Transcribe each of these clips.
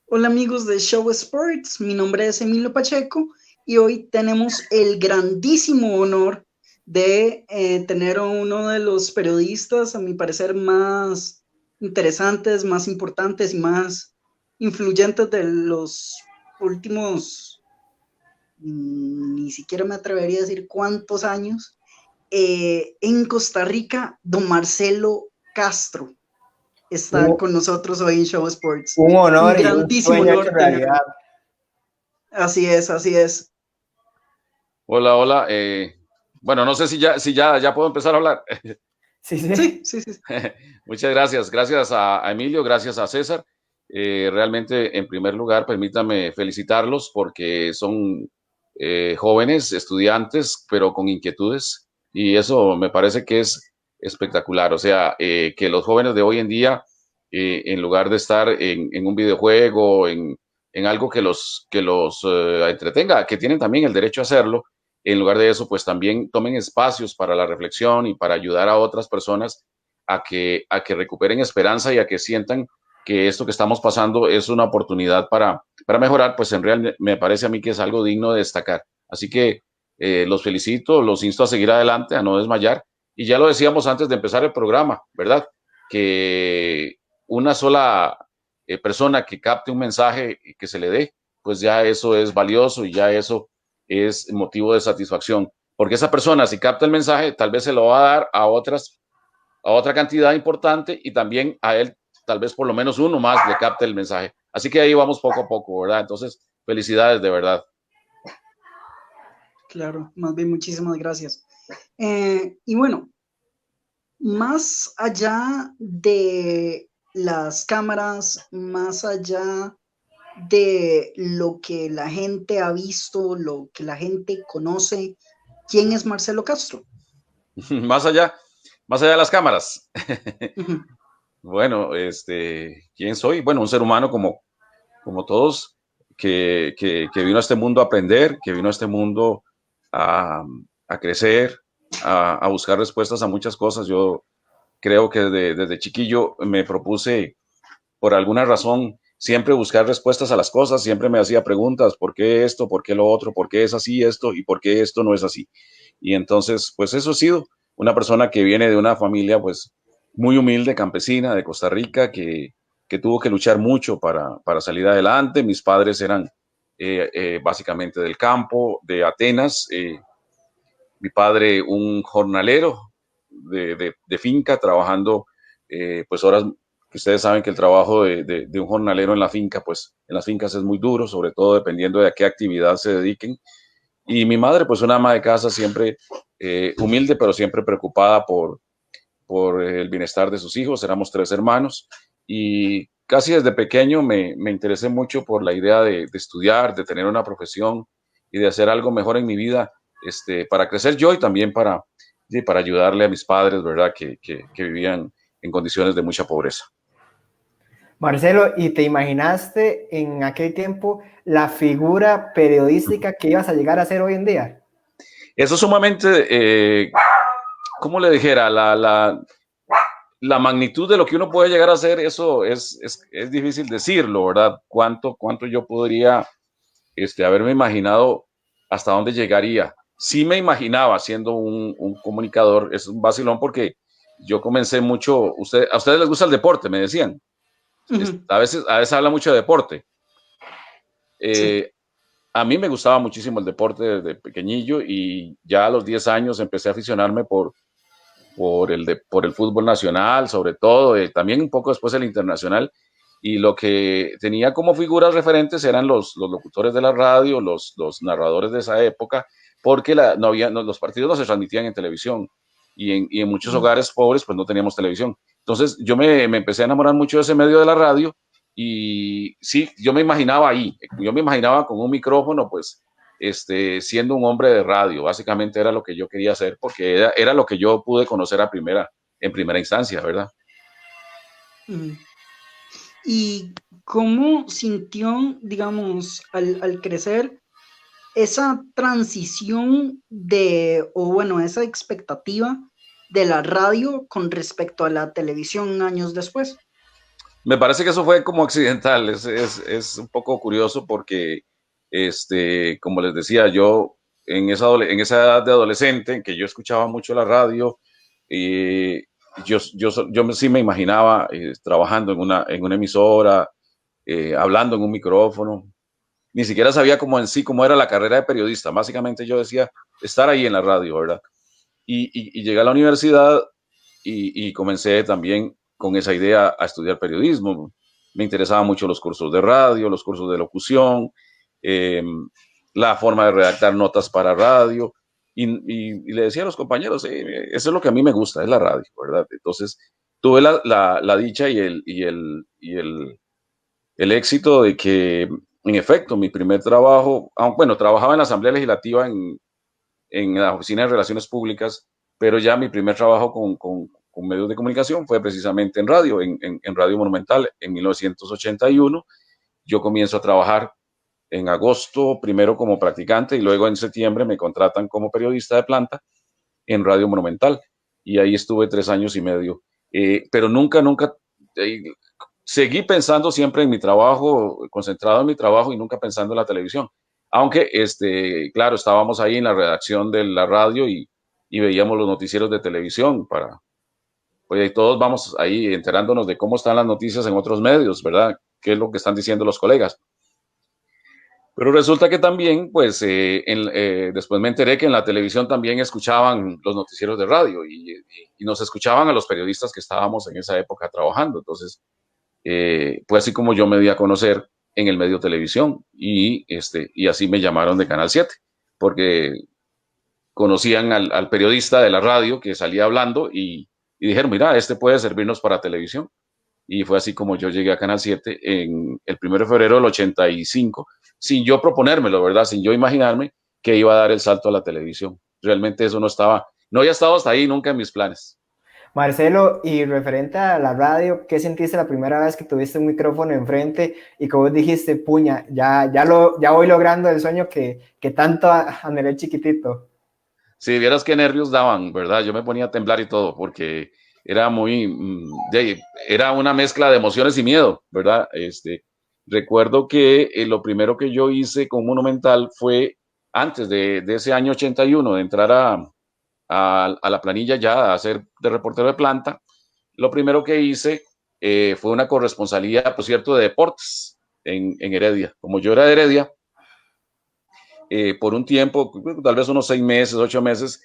Hola amigos de Show Sports, mi nombre es Emilio Pacheco y hoy tenemos el grandísimo honor de tener a uno de los periodistas, a mi parecer, más interesantes, más importantes y más influyentes de los últimos, ni siquiera me atrevería a decir cuántos años, en Costa Rica, don Marcelo Castro está Un, con nosotros hoy en Show Sports. un Un honor y un grandísimo sueño hecho honor realidad. tenerlo. Así es, así es. Hola, hola. Bueno, no sé si ya puedo empezar a hablar. Sí, sí. Sí, sí, sí. Muchas gracias. Gracias a Emilio, gracias a César. Realmente, en primer lugar, permítame felicitarlos porque son jóvenes, estudiantes, pero con inquietudes. Y eso me parece que es espectacular. O sea, que los jóvenes de hoy en día, en lugar de estar en un videojuego, en algo que los entretenga, que tienen también el derecho a hacerlo, en lugar de eso, pues también tomen espacios para la reflexión y para ayudar a otras personas a que recuperen esperanza y a que sientan que esto que estamos pasando es una oportunidad para mejorar, pues en realidad me parece a mí que es algo digno de destacar. Así que los felicito, los insto a seguir adelante, a no desmayar. Y ya lo decíamos antes de empezar el programa, ¿verdad? Que una sola persona que capte un mensaje y que se le dé, pues ya eso es valioso y ya eso es motivo de satisfacción. Porque esa persona, si capta el mensaje, tal vez se lo va a dar a otra cantidad importante y también a él, tal vez por lo menos uno más le capte el mensaje. Así que ahí vamos poco a poco, ¿verdad? Entonces, felicidades de verdad. Claro, más bien muchísimas gracias. Y bueno, más allá de las cámaras, más allá de lo que la gente ha visto, lo que la gente conoce, ¿quién es Marcelo Castro? más allá, más allá de las cámaras. Ujú. Bueno, ¿quién soy? Bueno, un ser humano como todos, que vino a este mundo a aprender, que vino a este mundo a, a crecer, a buscar respuestas a muchas cosas. Yo creo que desde chiquillo me propuse, por alguna razón, siempre buscar respuestas a las cosas, siempre me hacía preguntas, ¿por qué esto? ¿Por qué lo otro? ¿Por qué es así esto? ¿Y por qué esto no es así? Y entonces, pues eso ha sido una persona que viene de una familia, pues, muy humilde, campesina, de Costa Rica, que tuvo que luchar mucho para salir adelante. Mis padres eran básicamente del campo, de Atenas. Mi padre un jornalero de finca, trabajando pues horas que ustedes saben que el trabajo de un jornalero en la finca, pues en las fincas es muy duro, sobre todo dependiendo de a qué actividad se dediquen. Y mi madre, pues una ama de casa siempre humilde, pero siempre preocupada por el bienestar de sus hijos. Éramos tres hermanos y casi desde pequeño me interesé mucho por la idea de estudiar, de tener una profesión y de hacer algo mejor en mi vida, para crecer yo y también para ayudarle a mis padres, ¿verdad? Que vivían en condiciones de mucha pobreza. Marcelo, ¿y te imaginaste en aquel tiempo la figura periodística que ibas a llegar a ser hoy en día? Eso es sumamente, ¿cómo le dijera? La magnitud de lo que uno puede llegar a hacer, eso es difícil decirlo, ¿verdad? ¿Cuánto yo podría haberme imaginado hasta dónde llegaría? Sí me imaginaba siendo un comunicador, es un vacilón porque yo comencé mucho, a ustedes les gusta el deporte, me decían. Ujú. A veces habla mucho de deporte. Sí. Eh, a mí me gustaba muchísimo el deporte desde pequeñillo y ya a los 10 años empecé a aficionarme por el fútbol nacional, sobre todo, también un poco después el internacional. Y lo que tenía como figuras referentes eran los locutores de la radio, los narradores de esa época, porque los partidos no se transmitían en televisión y en muchos Ujú. hogares pobres pues no teníamos televisión. Entonces yo me empecé a enamorar mucho de ese medio de la radio y sí, yo me imaginaba ahí, yo me imaginaba con un micrófono pues siendo un hombre de radio. Básicamente era lo que yo quería hacer porque era lo que yo pude conocer en primera instancia, ¿verdad? Ujú. ¿Y cómo sintió, digamos, al crecer esa transición de, o bueno, esa expectativa de la radio con respecto a la televisión años después? Me parece que eso fue como accidental, es un poco curioso porque, como les decía, yo en esa edad de adolescente en que yo escuchaba mucho la radio, y sí me imaginaba trabajando en una emisora, hablando en un micrófono. Ni siquiera sabía cómo en sí, cómo era la carrera de periodista. Básicamente yo decía estar ahí en la radio, ¿verdad? Y llegué a la universidad y comencé también con esa idea a estudiar periodismo. Me interesaban mucho los cursos de radio, los cursos de locución, eh, la forma de redactar notas para radio. Y le decía a los compañeros, eso es lo que a mí me gusta, es la radio, ¿verdad? Entonces tuve la dicha el éxito de que, en efecto, mi primer trabajo, bueno, trabajaba en la Asamblea Legislativa en la Oficina de Relaciones Públicas, pero ya mi primer trabajo con medios de comunicación fue precisamente en radio, en Radio Monumental, en 1981. Yo comienzo a trabajar en agosto, primero como practicante y luego en septiembre me contratan como periodista de planta en Radio Monumental. Y ahí estuve 3 años y medio. Pero nunca, eh, seguí pensando siempre en mi trabajo, concentrado en mi trabajo y nunca pensando en la televisión. Aunque, claro, estábamos ahí en la redacción de la radio y veíamos los noticieros de televisión pues todos vamos ahí enterándonos de cómo están las noticias en otros medios, ¿verdad? ¿Qué es lo que están diciendo los colegas? Pero resulta que también, pues, después me enteré que en la televisión también escuchaban los noticieros de radio y nos escuchaban a los periodistas que estábamos en esa época trabajando. Entonces, fue así como yo me di a conocer en el medio televisión y así me llamaron de Canal 7, porque conocían al periodista de la radio que salía hablando y dijeron, mira, este puede servirnos para televisión. Y fue así como yo llegué a Canal 7 en el 1 de febrero del 85, sin yo proponérmelo, ¿verdad? Sin yo imaginarme que iba a dar el salto a la televisión. Realmente eso no había estado hasta ahí nunca en mis planes. Marcelo, y referente a la radio, ¿qué sentiste la primera vez que tuviste un micrófono enfrente y que vos dijiste, puña, ya voy logrando el sueño que tanto anhelé chiquitito? Si vieras qué nervios daban, ¿verdad? Yo me ponía a temblar y todo, porque era era una mezcla de emociones y miedo, ¿verdad? Recuerdo que lo primero que yo hice con Monumental fue antes de ese año 81, de entrar a la planilla ya, a ser de reportero de planta. Lo primero que hice fue una corresponsalía, por cierto, de deportes en Heredia. Como yo era de Heredia, por un tiempo, tal vez unos 6 meses, 8 meses,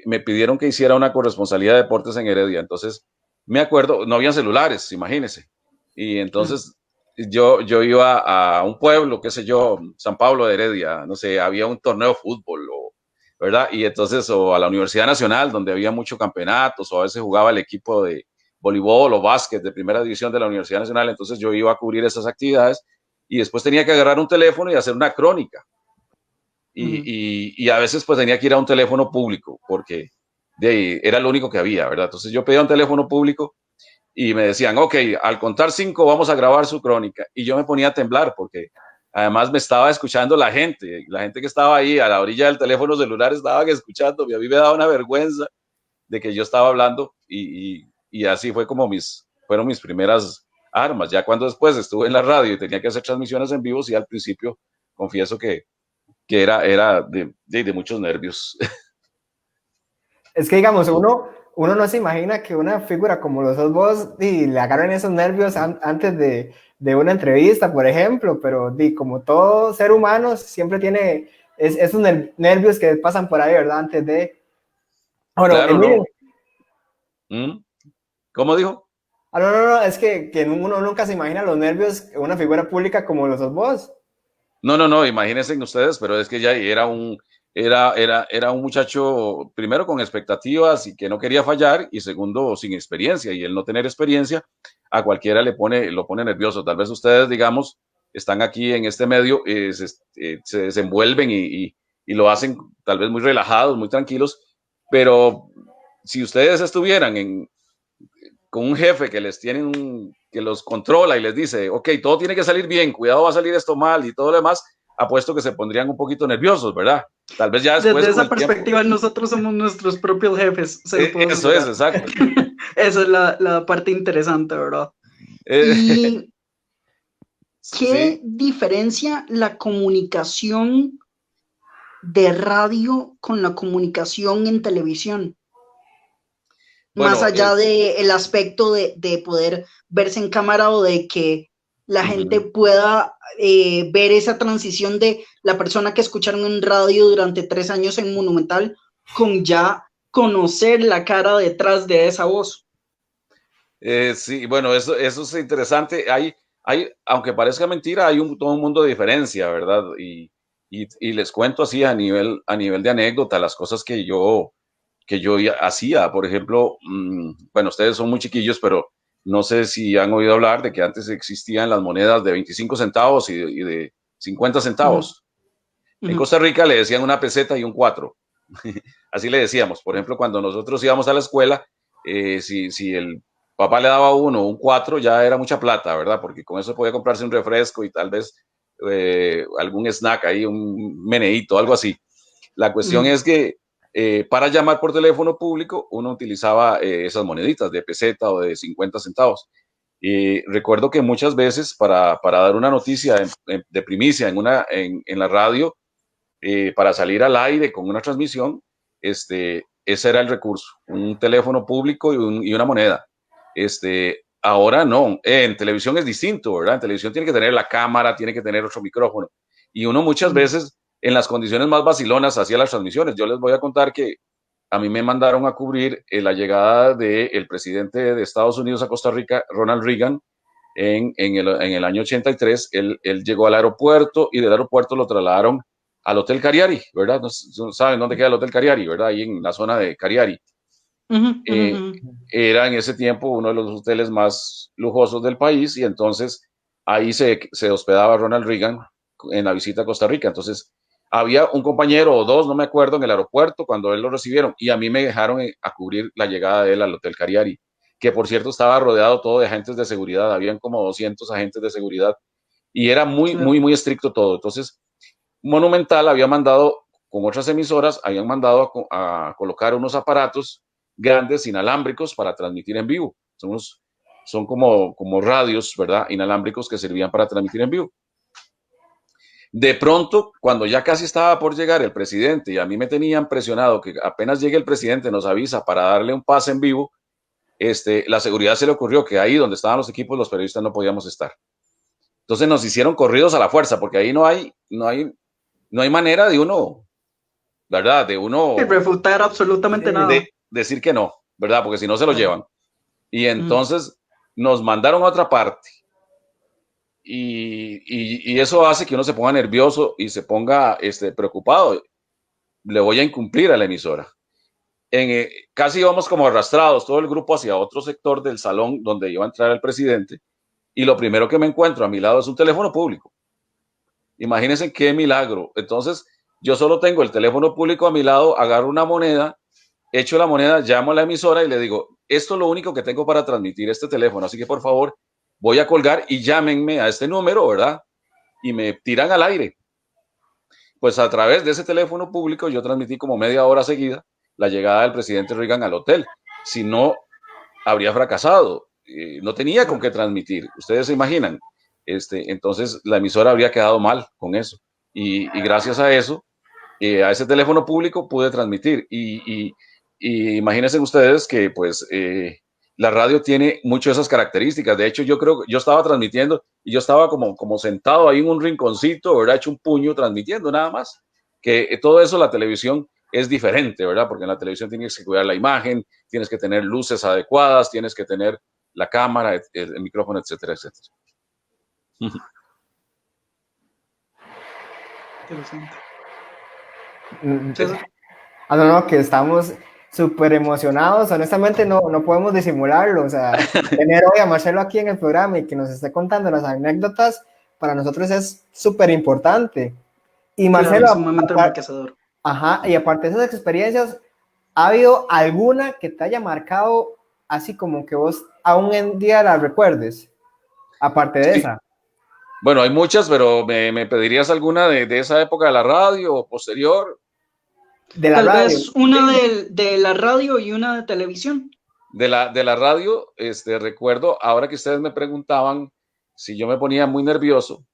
me pidieron que hiciera una corresponsalía de deportes en Heredia. Entonces, me acuerdo, no habían celulares, imagínense. Y entonces yo iba a un pueblo, qué sé yo, San Pablo de Heredia, no sé, había un torneo de fútbol, ¿verdad? Y entonces, o a la Universidad Nacional, donde había muchos campeonatos, o a veces jugaba el equipo de voleibol o básquet de primera división de la Universidad Nacional. Entonces yo iba a cubrir esas actividades y después tenía que agarrar un teléfono y hacer una crónica. Y a veces pues tenía que ir a un teléfono público porque de ahí era lo único que había, ¿verdad? Entonces yo pedía un teléfono público y me decían, ok, al contar 5 vamos a grabar su crónica. Y yo me ponía a temblar porque además me estaba escuchando la gente que estaba ahí a la orilla del teléfono celular estaban escuchando, y a mí me daba una vergüenza de que yo estaba hablando y así fue como fueron mis primeras armas. Ya cuando después estuve en la radio y tenía que hacer transmisiones en vivo, sí, al principio confieso que era de muchos nervios. Es que, digamos, uno no se imagina que una figura como lo sos vos y le agarren esos nervios antes de una entrevista, por ejemplo, pero como todo ser humano siempre tiene esos nervios que pasan por ahí, ¿verdad? Antes de... Bueno, claro, Emilio, ¿no? ¿Cómo dijo? No, es que uno nunca se imagina los nervios de una figura pública como lo sos vos. No, imagínense ustedes, pero es que ya era un muchacho, primero con expectativas y que no quería fallar, y segundo, sin experiencia, y el no tener experiencia a cualquiera lo pone nervioso. Tal vez ustedes, digamos, están aquí en este medio, se desenvuelven y lo hacen tal vez muy relajados, muy tranquilos, pero si ustedes estuvieran con un jefe que que los controla y les dice, ok, todo tiene que salir bien, cuidado, va a salir esto mal y todo lo demás, apuesto que se pondrían un poquito nerviosos, ¿verdad? Tal vez ya después... Desde esa perspectiva, nosotros somos nuestros propios jefes. Eso es, exacto. Esa es la parte interesante, ¿verdad? ¿Y qué Sí, diferencia la comunicación de radio con la comunicación en televisión? Más bueno, allá del aspecto de poder verse en cámara o de que la gente ujú. pueda ver esa transición de la persona que escucharon en radio durante 3 años en Monumental con ya conocer la cara detrás de esa voz. Sí, bueno, eso es interesante. Aunque parezca mentira, hay todo un mundo de diferencia, ¿verdad? Y les cuento así a nivel de anécdota las cosas que yo hacía. Por ejemplo, bueno, ustedes son muy chiquillos, pero no sé si han oído hablar de que antes existían las monedas de 25 centavos y de 50 Uh -huh, centavos. uh En -huh. Costa Rica le decían una peseta y un cuatro. Así le decíamos. Por ejemplo, cuando nosotros íbamos a la escuela, si el papá le daba uno, un cuatro, ya era mucha plata, ¿verdad? Porque con eso podía comprarse un refresco y tal vez algún snack ahí, un meneíto, algo así. La cuestión es que para llamar por teléfono público uno utilizaba esas moneditas de peseta o de 50 centavos. Y recuerdo que muchas veces para dar una noticia de primicia en la radio, para salir al aire con una transmisión, ese era el recurso, un teléfono público y una moneda. Ahora no, en televisión es distinto, ¿verdad? En televisión tiene que tener la cámara, tiene que tener otro micrófono. Y uno muchas veces en las condiciones más vacilonas hacía las transmisiones. Yo les voy a contar que a mí me mandaron a cubrir la llegada del presidente de Estados Unidos a Costa Rica, Ronald Reagan, en el año 83. Él llegó al aeropuerto y del aeropuerto lo trasladaron al Hotel Cariari, ¿verdad? No saben dónde queda el Hotel Cariari, ¿verdad? Ahí en la zona de Cariari. Uh -huh, uh Eh, -huh. Era en ese tiempo uno de los hoteles más lujosos del país y entonces ahí se hospedaba Ronald Reagan en la visita a Costa Rica. Entonces había un compañero o dos, no me acuerdo, en el aeropuerto cuando él lo recibieron y a mí me dejaron a cubrir la llegada de él al Hotel Cariari, que por cierto estaba rodeado todo de agentes de seguridad, habían como 200 agentes de seguridad y era muy, Claro. muy, muy estricto todo. Entonces Monumental había mandado, con otras emisoras, habían mandado a colocar unos aparatos grandes, inalámbricos, para transmitir en vivo. Son como radios, ¿verdad? Inalámbricos que servían para transmitir en vivo. De pronto, cuando ya casi estaba por llegar el presidente y a mí me tenían presionado que apenas llegue el presidente nos avisa para darle un pase en vivo, la seguridad se le ocurrió que ahí donde estaban los equipos, los periodistas no podíamos estar. Entonces nos hicieron corridos a la fuerza, porque ahí no hay manera de uno, ¿verdad? De Que uno refutar absolutamente nada. decir que no, ¿verdad? Porque si no se lo Claro. llevan. Y entonces nos mandaron a otra parte. Y eso hace que uno se ponga nervioso y se ponga preocupado. Le voy a incumplir a la emisora. Casi íbamos como arrastrados, todo el grupo hacia otro sector del salón donde iba a entrar el presidente. Y lo primero que me encuentro a mi lado es un teléfono público. Imagínense qué milagro. Entonces, yo solo tengo el teléfono público a mi lado, agarro una moneda, echo la moneda, llamo a la emisora y le digo, esto es lo único que tengo para transmitir este teléfono, así que por favor voy a colgar y llámenme a este número, ¿verdad? Y me tiran al aire. Pues a través de ese teléfono público yo transmití como media hora seguida la llegada del presidente Reagan al hotel. Si no, habría fracasado. No tenía con qué transmitir. Ustedes se imaginan. Entonces la emisora habría quedado mal con eso. Y gracias a eso, a ese teléfono público pude transmitir. Y imagínense ustedes que pues la radio tiene muchas de esas características. De hecho, yo creo que yo estaba transmitiendo y yo estaba como sentado ahí en un rinconcito, ¿verdad? Hecho un puño transmitiendo nada más. Que todo eso la televisión es diferente, ¿verdad? Porque en la televisión tienes que cuidar la imagen, tienes que tener luces adecuadas, tienes que tener la cámara, el micrófono, etcétera, etcétera. Interesante. No, que estamos súper emocionados, honestamente no podemos disimularlo, o sea, tener hoy a Marcelo aquí en el programa y que nos esté contando las anécdotas, para nosotros es súper importante. Y Marcelo, claro, sumamente enriquecedor. Ajá, y aparte de esas experiencias, ¿ha habido alguna que te haya marcado así como que vos aún en día la recuerdes? Aparte de esa. Bueno, hay muchas, pero ¿me pedirías alguna de esa época de la radio o posterior? De la Tal radio. vez una de la radio y una de televisión. De la radio, recuerdo, ahora que ustedes me preguntaban si yo me ponía muy nervioso,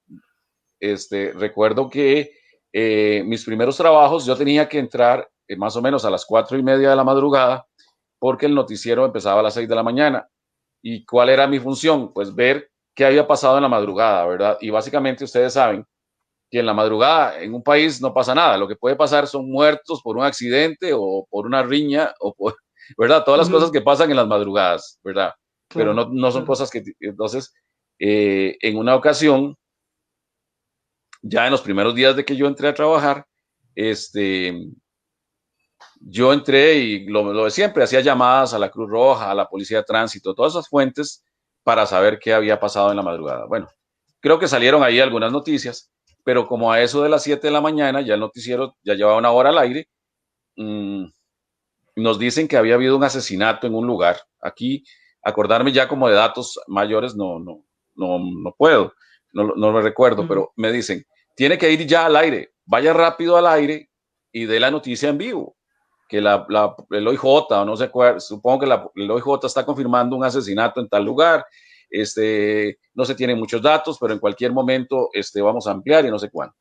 recuerdo que mis primeros trabajos yo tenía que entrar más o menos a las 4:30 de la madrugada porque el noticiero empezaba a las 6 de la mañana. ¿Y cuál era mi función? Pues ver qué había pasado en la madrugada, ¿verdad? Y básicamente ustedes saben que en la madrugada en un país no pasa nada. Lo que puede pasar son muertos por un accidente o por una riña o por, ¿verdad? Todas las cosas Ujú, que pasan en las madrugadas, ¿verdad? Pero claro, no son claro. cosas que, entonces, en una ocasión, ya en los primeros días de que yo entré a trabajar, este, yo entré y lo de siempre, hacía llamadas a la Cruz Roja, a la Policía de Tránsito, todas esas fuentes para saber qué había pasado en la madrugada. Bueno, creo que salieron ahí algunas noticias, pero como a eso de las 7 de la mañana, ya el noticiero ya llevaba una hora al aire, mmm, nos dicen que había habido un asesinato en un lugar. Aquí, acordarme ya como de datos mayores, no puedo, no lo recuerdo, Ujú. pero me dicen, tiene que ir ya al aire, vaya rápido al aire y dé la noticia en vivo que el OIJ, o no sé cuál, supongo que el OIJ está confirmando un asesinato en tal lugar, no se tienen muchos datos, pero en cualquier momento vamos a ampliar y no sé cuándo.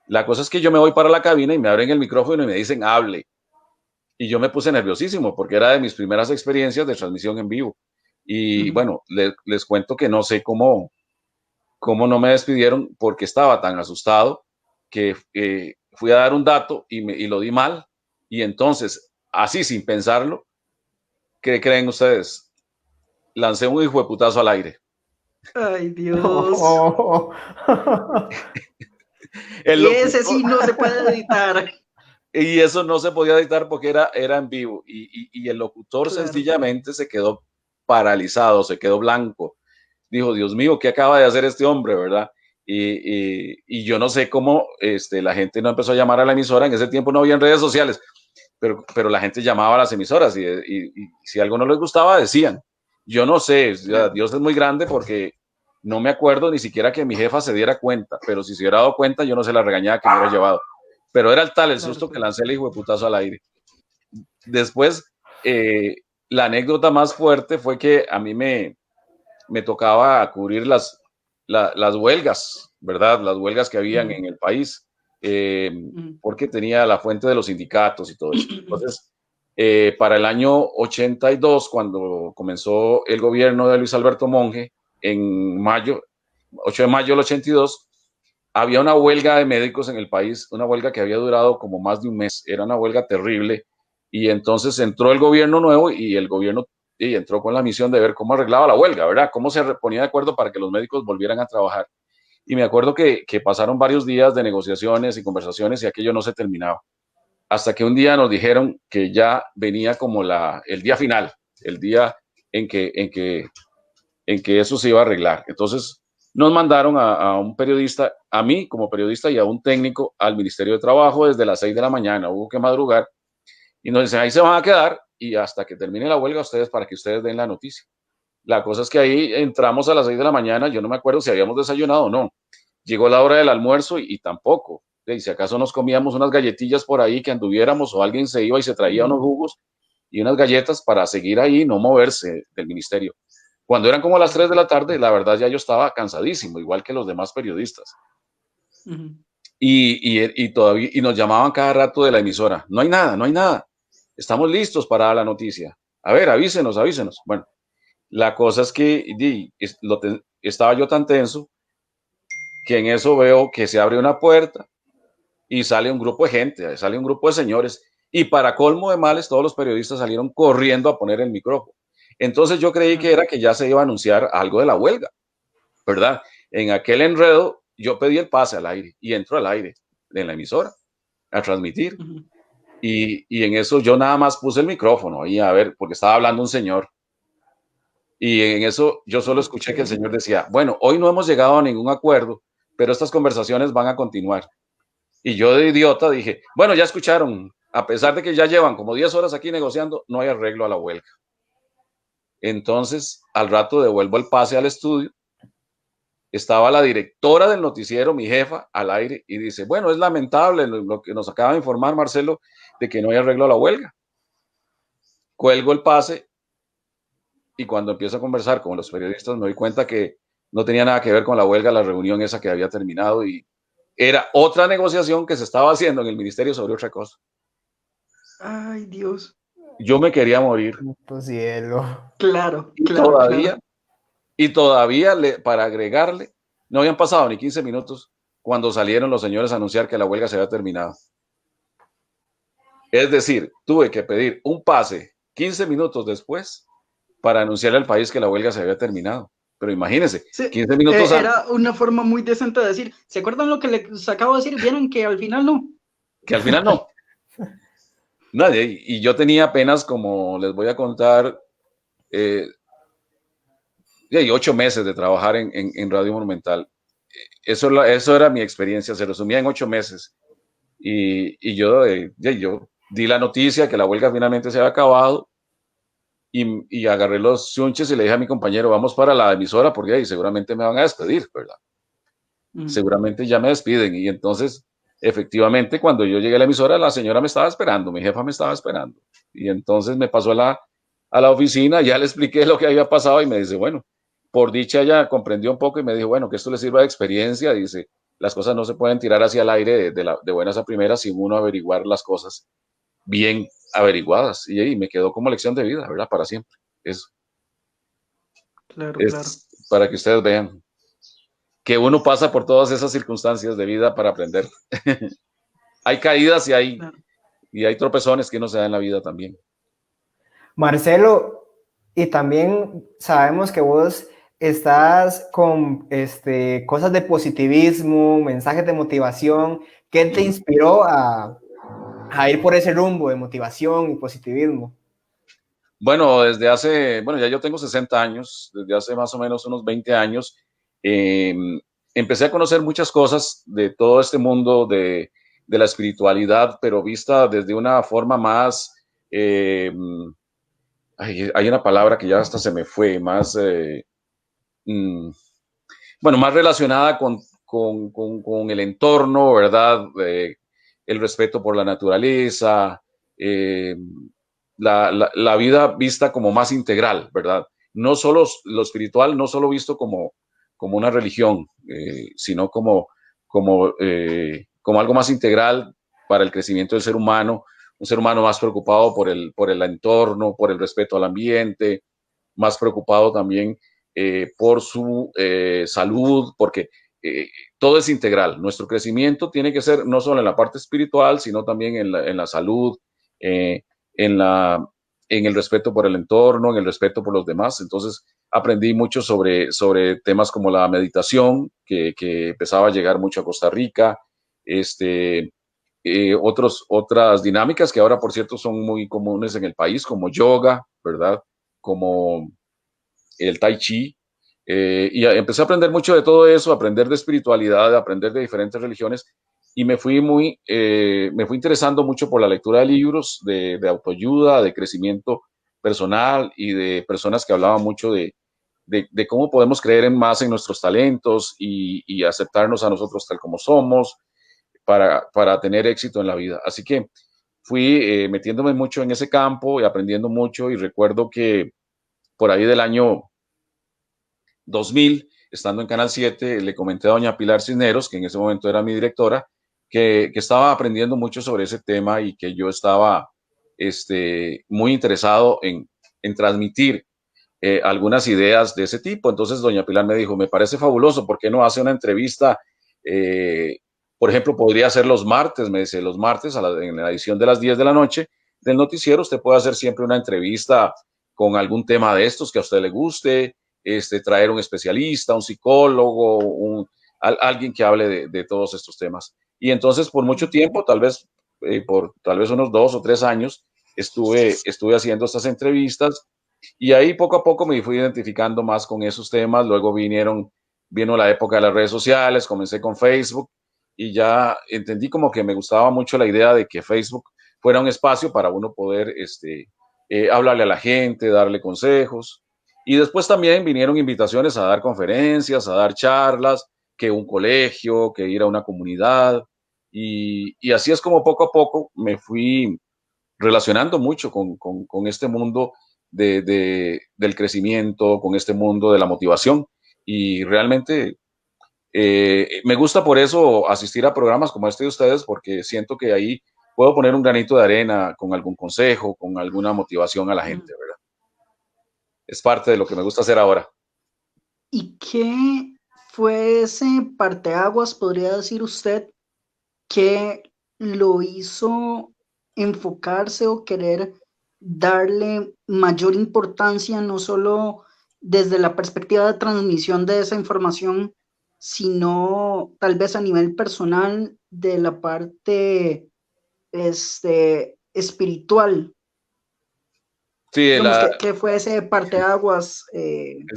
La cosa es que yo me voy para la cabina y me abren el micrófono y me dicen, hable. Y yo me puse nerviosísimo porque era de mis primeras experiencias de transmisión en vivo. Y Ujú. bueno, les cuento que no sé cómo no me despidieron porque estaba tan asustado que fui a dar un dato y lo di mal. Y entonces, así sin pensarlo, ¿qué creen ustedes? Lancé un hijo de putazo al aire. Ay, Dios. El Y ese locutor, sí no se puede editar. y eso no se podía editar porque era en vivo. Y el locutor Claro. sencillamente se quedó paralizado, se quedó blanco. Dijo, Dios mío, ¿qué acaba de hacer este hombre, verdad? Y yo no sé cómo la gente no empezó a llamar a la emisora. En ese tiempo no había redes sociales, pero la gente llamaba a las emisoras y si algo no les gustaba, decían. Yo no sé, Claro. Dios es muy grande porque no me acuerdo ni siquiera que mi jefa se diera cuenta, pero si se hubiera dado cuenta, yo no sé la regañada que me hubiera llevado. Pero era el tal el Claro, susto que claro. lancé el hijo de putazo al aire. Después, eh, la anécdota más fuerte fue que a mí me tocaba cubrir las huelgas, ¿verdad? Las huelgas que habían Ujú, en el país, eh, ujú. porque tenía la fuente de los sindicatos y todo eso. Entonces, para el año 82, cuando comenzó el gobierno de Luis Alberto Monge, en mayo, 8 de mayo del 82, había una huelga de médicos en el país, una huelga que había durado como más de un mes, era una huelga terrible, y entonces entró el gobierno nuevo y el gobierno y entró con la misión de ver cómo arreglaba la huelga, ¿verdad? Cómo se ponía de acuerdo para que los médicos volvieran a trabajar. Y me acuerdo que pasaron varios días de negociaciones y conversaciones y aquello no se terminaba. Hasta que un día nos dijeron que ya venía como el día final, el día en que, en que en que eso se iba a arreglar. Entonces nos mandaron a un periodista, a mí como periodista y a un técnico al Ministerio de Trabajo desde las 6 de la mañana. Hubo que madrugar y nos dicen, ahí se van a quedar y hasta que termine la huelga ustedes para que ustedes den la noticia. La cosa es que ahí entramos a las 6 de la mañana, yo no me acuerdo si habíamos desayunado o no. Llegó la hora del almuerzo y tampoco. Y si acaso nos comíamos unas galletillas por ahí que anduviéramos o alguien se iba y se traía unos Ujú, jugos y unas galletas para seguir ahí, no moverse del ministerio. Cuando eran como las 3 de la tarde, la verdad ya yo estaba cansadísimo, igual que los demás periodistas. ujú. Todavía, y nos llamaban cada rato de la emisora. No hay nada, no hay nada. Estamos listos para dar la noticia. A ver, avísenos, avísenos. Bueno, la cosa es que estaba yo tan tenso que en eso veo que se abre una puerta y sale un grupo de gente, sale un grupo de señores. Y para colmo de males, todos los periodistas salieron corriendo a poner el micrófono. Entonces yo creí que Claro. era que ya se iba a anunciar algo de la huelga, ¿verdad? En aquel enredo yo pedí el pase al aire y entro al aire en la emisora a transmitir. Ujú. Y en eso yo nada más puse el micrófono ahí a ver, porque estaba hablando un señor. Y en eso yo solo escuché que el Ok. señor decía, bueno, hoy no hemos llegado a ningún acuerdo, pero estas conversaciones van a continuar. Y yo de idiota dije, bueno, ya escucharon, a pesar de que ya llevan como 10 horas aquí negociando, no hay arreglo a la huelga. Entonces, al rato devuelvo el pase al estudio, estaba la directora del noticiero, mi jefa, al aire, y dice, bueno, es lamentable lo que nos acaba de informar Marcelo de que no hay arreglo a la huelga. Cuelgo el pase y cuando empiezo a conversar con los periodistas me doy cuenta que no tenía nada que ver con la huelga, la reunión esa que había terminado, y era otra negociación que se estaba haciendo en el ministerio sobre otra cosa. Ay, Dios. Yo me quería morir. Puto cielo. Claro, Y claro, todavía, claro. y todavía para agregarle, no habían pasado ni 15 minutos cuando salieron los señores a anunciar que la huelga se había terminado. Es decir, tuve que pedir un pase 15 minutos después para anunciarle al país que la huelga se había terminado. Pero imagínense, Sí, 15 minutos antes, era una forma muy decente de decir, ¿se acuerdan lo que les acabo de decir? Vieron que al final no. que al final no. Nadie. Y yo tenía apenas, como les voy a contar, eh, 8 meses de trabajar en Radio Monumental. Eso era mi experiencia, se resumía en 8 meses. Y yo di la noticia que la huelga finalmente se había acabado, y agarré los chunches y le dije a mi compañero, vamos para la emisora porque ahí seguramente me van a despedir, ¿verdad? Seguramente ya me despiden. Y entonces, efectivamente, cuando yo llegué a la emisora, la señora me estaba esperando, mi jefa me estaba esperando. Y entonces me pasó a la oficina, ya le expliqué lo que había pasado y me dice, bueno, por dicha ella comprendió un poco y me dijo, bueno, que esto le sirva de experiencia. Dice, las cosas no se pueden tirar hacia el aire de buenas a primeras sin uno averiguar las cosas bien averiguadas. Y me quedó como lección de vida, ¿verdad? Para siempre. Eso Claro, claro. es para que ustedes vean que uno pasa por todas esas circunstancias de vida para aprender. Hay caídas Claro. y hay tropezones que uno se da en la vida también. Marcelo, y también sabemos que vos estás con cosas de positivismo, mensajes de motivación. ¿Qué te inspiró a ir por ese rumbo de motivación y positivismo? Bueno, ya yo tengo 60 años, desde hace más o menos unos 20 años, eh, empecé a conocer muchas cosas de todo este mundo de la espiritualidad, pero vista desde una forma más, hay una palabra que ya hasta se me fue, más, bueno, más relacionada con el entorno, ¿verdad? El respeto por la naturaleza, eh, la vida vista como más integral, ¿verdad? No solo lo espiritual, no solo visto como una religión, sino como algo más integral para el crecimiento del ser humano, un ser humano más preocupado por el entorno, por el respeto al ambiente, más preocupado también por su salud, porque todo es integral. Nuestro crecimiento tiene que ser no solo en la parte espiritual, sino también en la salud, eh, en, la, en el respeto por el entorno, en el respeto por los demás. Entonces aprendí mucho sobre temas como la meditación, que empezaba a llegar mucho a Costa Rica, otras dinámicas que ahora, por cierto, son muy comunes en el país, como yoga, ¿verdad? Como el tai chi, y empecé a aprender mucho de todo eso, aprender de espiritualidad, aprender de diferentes religiones, y me fui interesando mucho por la lectura de libros de autoayuda, de crecimiento personal y de personas que hablaban mucho de cómo podemos creer más en nuestros talentos y aceptarnos a nosotros tal como somos para tener éxito en la vida. Así que fui metiéndome mucho en ese campo y aprendiendo mucho, y recuerdo que por ahí del año 2000, estando en Canal 7, le comenté a doña Pilar Cisneros, que en ese momento era mi directora, que estaba aprendiendo mucho sobre ese tema y que yo estaba muy interesado en transmitir algunas ideas de ese tipo. Entonces doña Pilar me dijo, me parece fabuloso, ¿por qué no hace una entrevista? Por ejemplo, podría ser los martes, me dice, los martes en la edición de las 10 de la noche del noticiero, usted puede hacer siempre una entrevista con algún tema de estos que a usted le guste, traer un especialista, un psicólogo, alguien que hable de todos estos temas. Y entonces por mucho tiempo, por tal vez unos 2 o 3 años, estuve haciendo estas entrevistas, y ahí poco a poco me fui identificando más con esos temas. Luego vino la época de las redes sociales, comencé con Facebook y ya entendí como que me gustaba mucho la idea de que Facebook fuera un espacio para uno poder hablarle a la gente, darle consejos. Y después también vinieron invitaciones a dar conferencias, a dar charlas, que un colegio, que ir a una comunidad. Y así es como poco a poco me fui relacionando mucho con este mundo del crecimiento, con este mundo de la motivación. Y realmente me gusta por eso asistir a programas como este de ustedes, porque siento que ahí puedo poner un granito de arena con algún consejo, con alguna motivación a la gente, ¿verdad? Es parte de lo que me gusta hacer ahora. ¿Y qué fue ese parteaguas, podría decir usted, que lo hizo enfocarse o querer darle mayor importancia, no solo desde la perspectiva de transmisión de esa información, sino tal vez a nivel personal de la parte espiritual? Sí, Digamos, que fue ese parteaguas,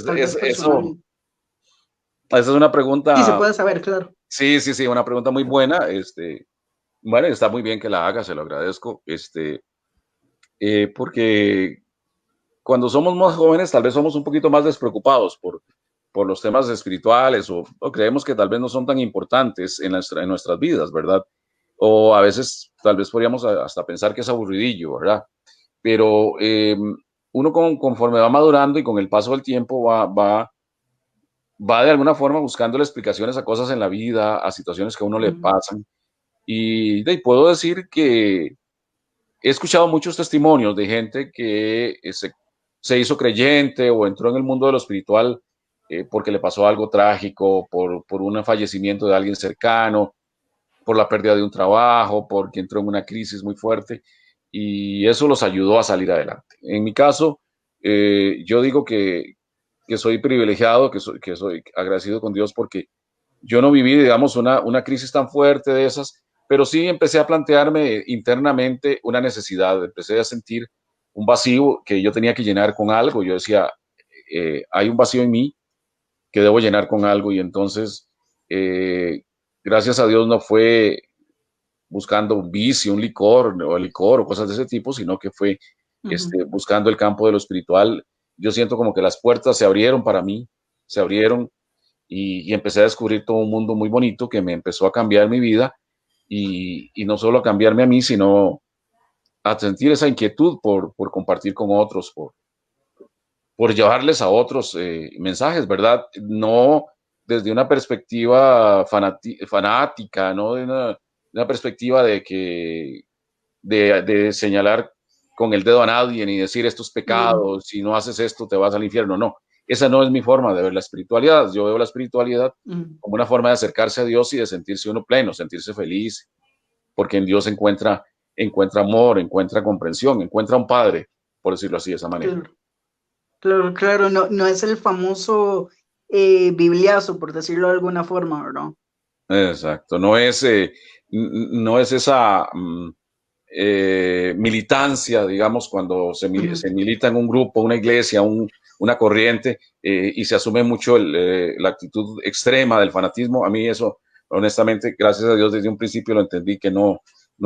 tal vez eso, personal. esa es una Sí, se pregunta, puede saber, claro. sí, sí, sí, una pregunta muy buena. Bueno, está muy bien que la haga, se lo agradezco. Porque cuando somos más jóvenes, tal vez somos un poquito más despreocupados por los temas espirituales o creemos que tal vez no son tan importantes en nuestras vidas, ¿verdad? O a veces tal vez podríamos hasta pensar que es aburridillo, ¿verdad? Pero uno conforme va madurando y con el paso del tiempo va de alguna forma buscándole explicaciones a cosas en la vida, a situaciones que a uno le pasan. Y puedo decir que he escuchado muchos testimonios de gente que se hizo creyente o entró en el mundo de lo espiritual porque le pasó algo trágico, por un fallecimiento de alguien cercano, por la pérdida de un trabajo, porque entró en una crisis muy fuerte y eso los ayudó a salir adelante. En mi caso, yo digo que soy privilegiado, que soy agradecido con Dios porque yo no viví, digamos, una crisis tan fuerte de esas, pero sí empecé a plantearme internamente una necesidad, empecé a sentir un vacío que yo tenía que llenar con algo. Yo decía, hay un vacío en mí que debo llenar con algo y entonces, gracias a Dios, no fue buscando un vicio, un licor o cosas de ese tipo, sino que fue buscando el campo de lo espiritual. Yo siento como que las puertas se abrieron para mí, se abrieron y empecé a descubrir todo un mundo muy bonito que me empezó a cambiar mi vida y no solo a cambiarme a mí, sino a sentir esa inquietud por compartir con otros, por llevarles a otros mensajes, ¿verdad? No desde una perspectiva fanática, no de una perspectiva de señalar con el dedo a nadie ni decir esto es pecado, si no haces esto te vas al infierno, no. Esa no es mi forma de ver la espiritualidad. Yo veo la espiritualidad como una forma de acercarse a Dios y de sentirse uno pleno, sentirse feliz, porque en Dios encuentra amor, encuentra comprensión, encuentra un padre, por decirlo así, de esa manera. Claro, claro, claro, no, no es el famoso bibliazo, por decirlo de alguna forma, ¿verdad? Exacto, no es esa militancia, digamos, cuando se milita en un grupo, una iglesia, una corriente y se asume mucho la actitud extrema del fanatismo. A mí eso, honestamente, gracias a Dios, desde un principio lo entendí que no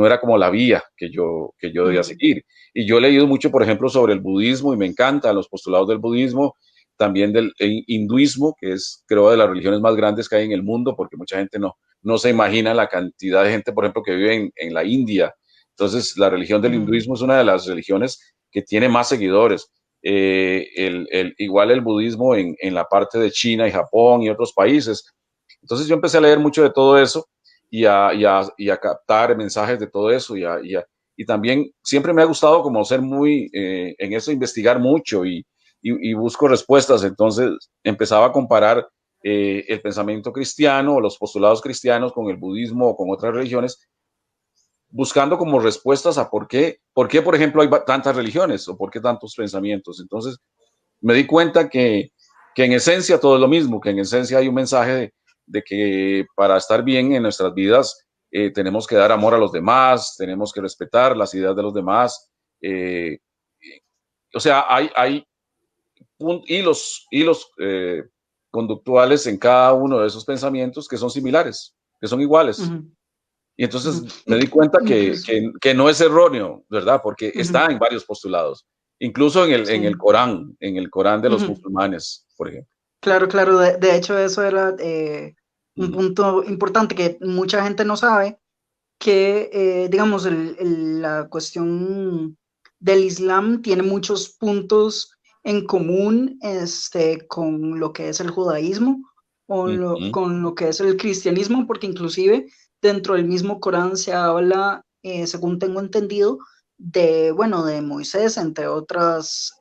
era como la vía que yo debía seguir. Y yo he leído mucho, por ejemplo, sobre el budismo y me encantan los postulados del budismo, también del hinduismo, que es, creo, de las religiones más grandes que hay en el mundo, porque mucha gente no se imagina la cantidad de gente, por ejemplo, que vive en la India. Entonces, la religión del hinduismo es una de las religiones que tiene más seguidores. Igual el budismo en la parte de China y Japón y otros países. Entonces yo empecé a leer mucho de todo eso y a captar mensajes de todo eso y también siempre me ha gustado como ser muy en eso, investigar mucho y busco respuestas. Entonces empezaba a comparar el pensamiento cristiano o los postulados cristianos con el budismo o con otras religiones, buscando como respuestas a por ejemplo, hay tantas religiones o por qué tantos pensamientos. Entonces me di cuenta que en esencia todo es lo mismo, que en esencia hay un mensaje de que para estar bien en nuestras vidas tenemos que dar amor a los demás, tenemos que respetar las ideas de los demás. eh, o sea, hay hilos conductuales en cada uno de esos pensamientos que son similares, que son iguales. Y entonces me di cuenta Incluso, que no es erróneo, ¿verdad? Porque está ujú, en varios postulados, incluso sí, en el Corán de los ujú. musulmanes, por ejemplo. Claro, claro, de hecho eso era un Ujú. punto importante que mucha gente no sabe, que digamos la cuestión del Islam tiene muchos puntos en común con lo que es el judaísmo o con lo que es el cristianismo, porque inclusive dentro del mismo Corán se habla, según tengo entendido, de Moisés, entre otras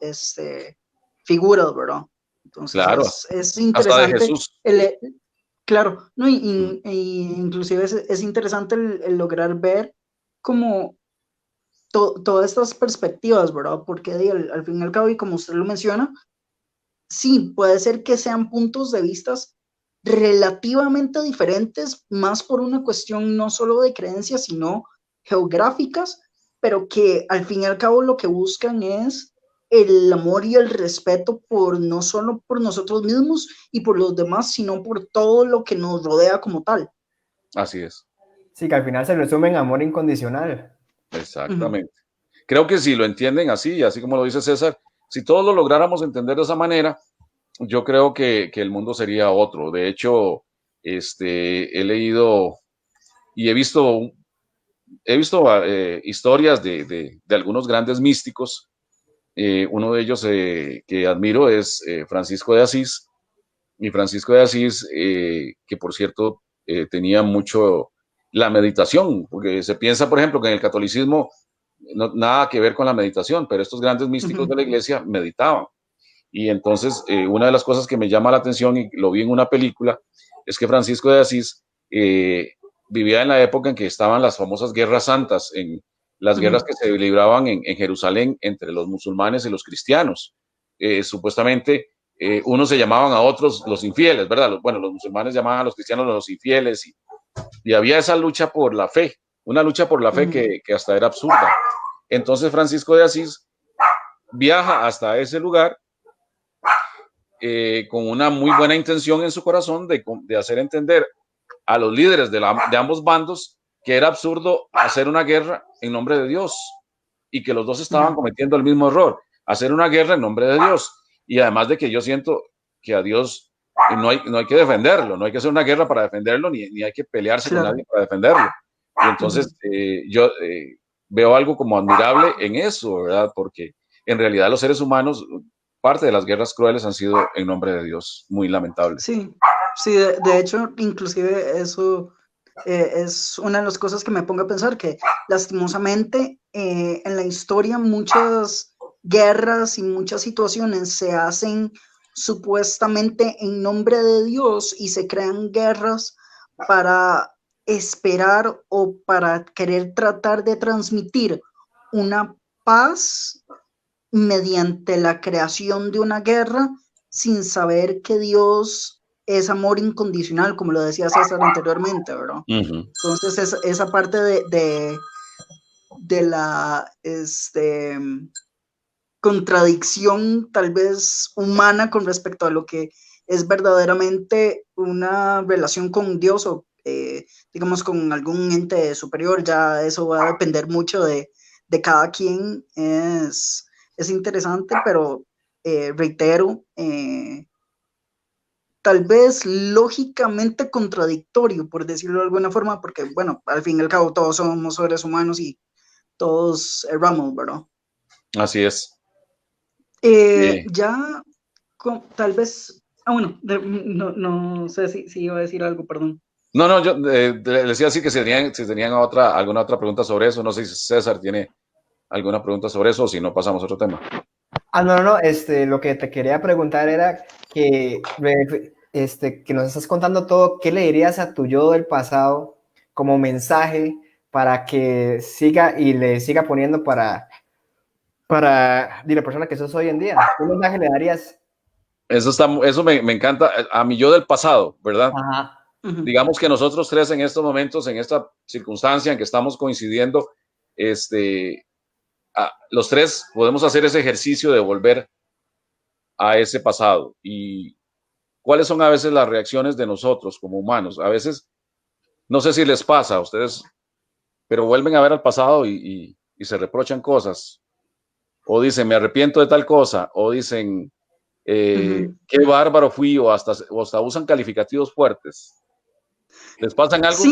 figuras, ¿verdad? Entonces Claro, es hasta de interesante, Jesús. claro, ¿no? Inclusive es interesante el lograr ver como todas estas perspectivas, ¿verdad? Porque al fin y al cabo, y como usted lo menciona, sí, puede ser que sean puntos de vista relativamente diferentes, más por una cuestión no solo de creencias, sino geográficas, pero que al fin y al cabo lo que buscan es el amor y el respeto por no solo por nosotros mismos y por los demás, sino por todo lo que nos rodea como tal. Así es. Sí, que al final se resume en amor incondicional. Exactamente. Creo que si lo entienden así, así como lo dice César, si todos lo lográramos entender de esa manera, yo creo que el mundo sería otro. De hecho, he leído y he visto historias de algunos grandes místicos. Uno de ellos que admiro es Francisco de Asís. Y Francisco de Asís, que por cierto tenía mucho la meditación, porque se piensa, por ejemplo, que en el catolicismo nada que ver con la meditación, pero estos grandes místicos de la iglesia meditaban. Y entonces, una de las cosas que me llama la atención, y lo vi en una película, es que Francisco de Asís vivía en la época en que estaban las famosas guerras santas, en las guerras que se libraban en Jerusalén entre los musulmanes y los cristianos. Supuestamente, unos se llamaban a otros los infieles, ¿verdad? Los musulmanes llamaban a los cristianos los infieles, y había esa lucha por la fe, una lucha por la fe que hasta era absurda. Entonces, Francisco de Asís viaja hasta ese lugar con una muy buena intención en su corazón de hacer entender a los líderes de ambos bandos que era absurdo hacer una guerra en nombre de Dios y que los dos estaban cometiendo el mismo error, hacer una guerra en nombre de Dios. Y además de que yo siento que a Dios no hay que defenderlo, no hay que hacer una guerra para defenderlo, ni hay que pelearse con nadie para defenderlo. Y entonces yo veo algo como admirable en eso, ¿verdad? Porque en realidad los seres humanos, parte de las guerras crueles han sido en nombre de Dios, muy lamentable. Sí, sí, de hecho, inclusive eso es una de las cosas que me pongo a pensar, que lastimosamente en la historia muchas guerras y muchas situaciones se hacen supuestamente en nombre de Dios y se crean guerras para esperar o para querer tratar de transmitir una paz mediante la creación de una guerra sin saber que Dios es amor incondicional, como lo decía César anteriormente, ¿verdad? Entonces esa parte de la contradicción tal vez humana con respecto a lo que es verdaderamente una relación con Dios o digamos con algún ente superior, ya eso va a depender mucho de cada quien, es interesante, pero reitero, tal vez lógicamente contradictorio, por decirlo de alguna forma, porque, bueno, al fin y al cabo todos somos seres humanos y todos erramos, ¿verdad? Así es. Ya, tal vez, bueno, no sé si iba a decir algo, perdón. No, yo les decía así que si tenían alguna otra pregunta sobre eso, no sé si César tiene alguna pregunta sobre eso o si no pasamos a otro tema. No, lo que te quería preguntar era que nos estás contando todo, ¿qué le dirías a tu yo del pasado como mensaje para que siga y le siga poniendo para la persona que sos hoy en día? ¿Qué mensaje le darías? Eso me encanta a mi yo del pasado, ¿verdad? Ajá. Digamos que nosotros tres en estos momentos, en esta circunstancia en que estamos coincidiendo, los tres podemos hacer ese ejercicio de volver a ese pasado. ¿Y cuáles son a veces las reacciones de nosotros como humanos? A veces, no sé si les pasa a ustedes, pero vuelven a ver al pasado y se reprochan cosas. O dicen, me arrepiento de tal cosa. O dicen, qué bárbaro fui. O hasta usan calificativos fuertes. ¿Les pasan algo?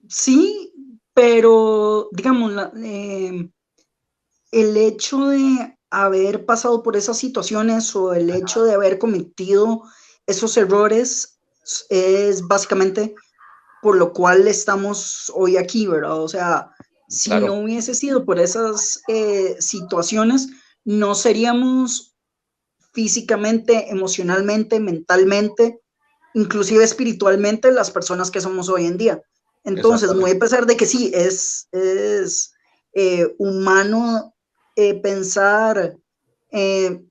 Sí, pero digamos, el hecho de haber pasado por esas situaciones o el hecho de haber cometido esos errores es básicamente por lo cual estamos hoy aquí, ¿verdad? O sea, si no Claro, hubiese sido por esas situaciones, no seríamos físicamente, emocionalmente, mentalmente, inclusive espiritualmente las personas que somos hoy en día. Entonces, muy exactamente. a pesar de que sí, es humano pensar,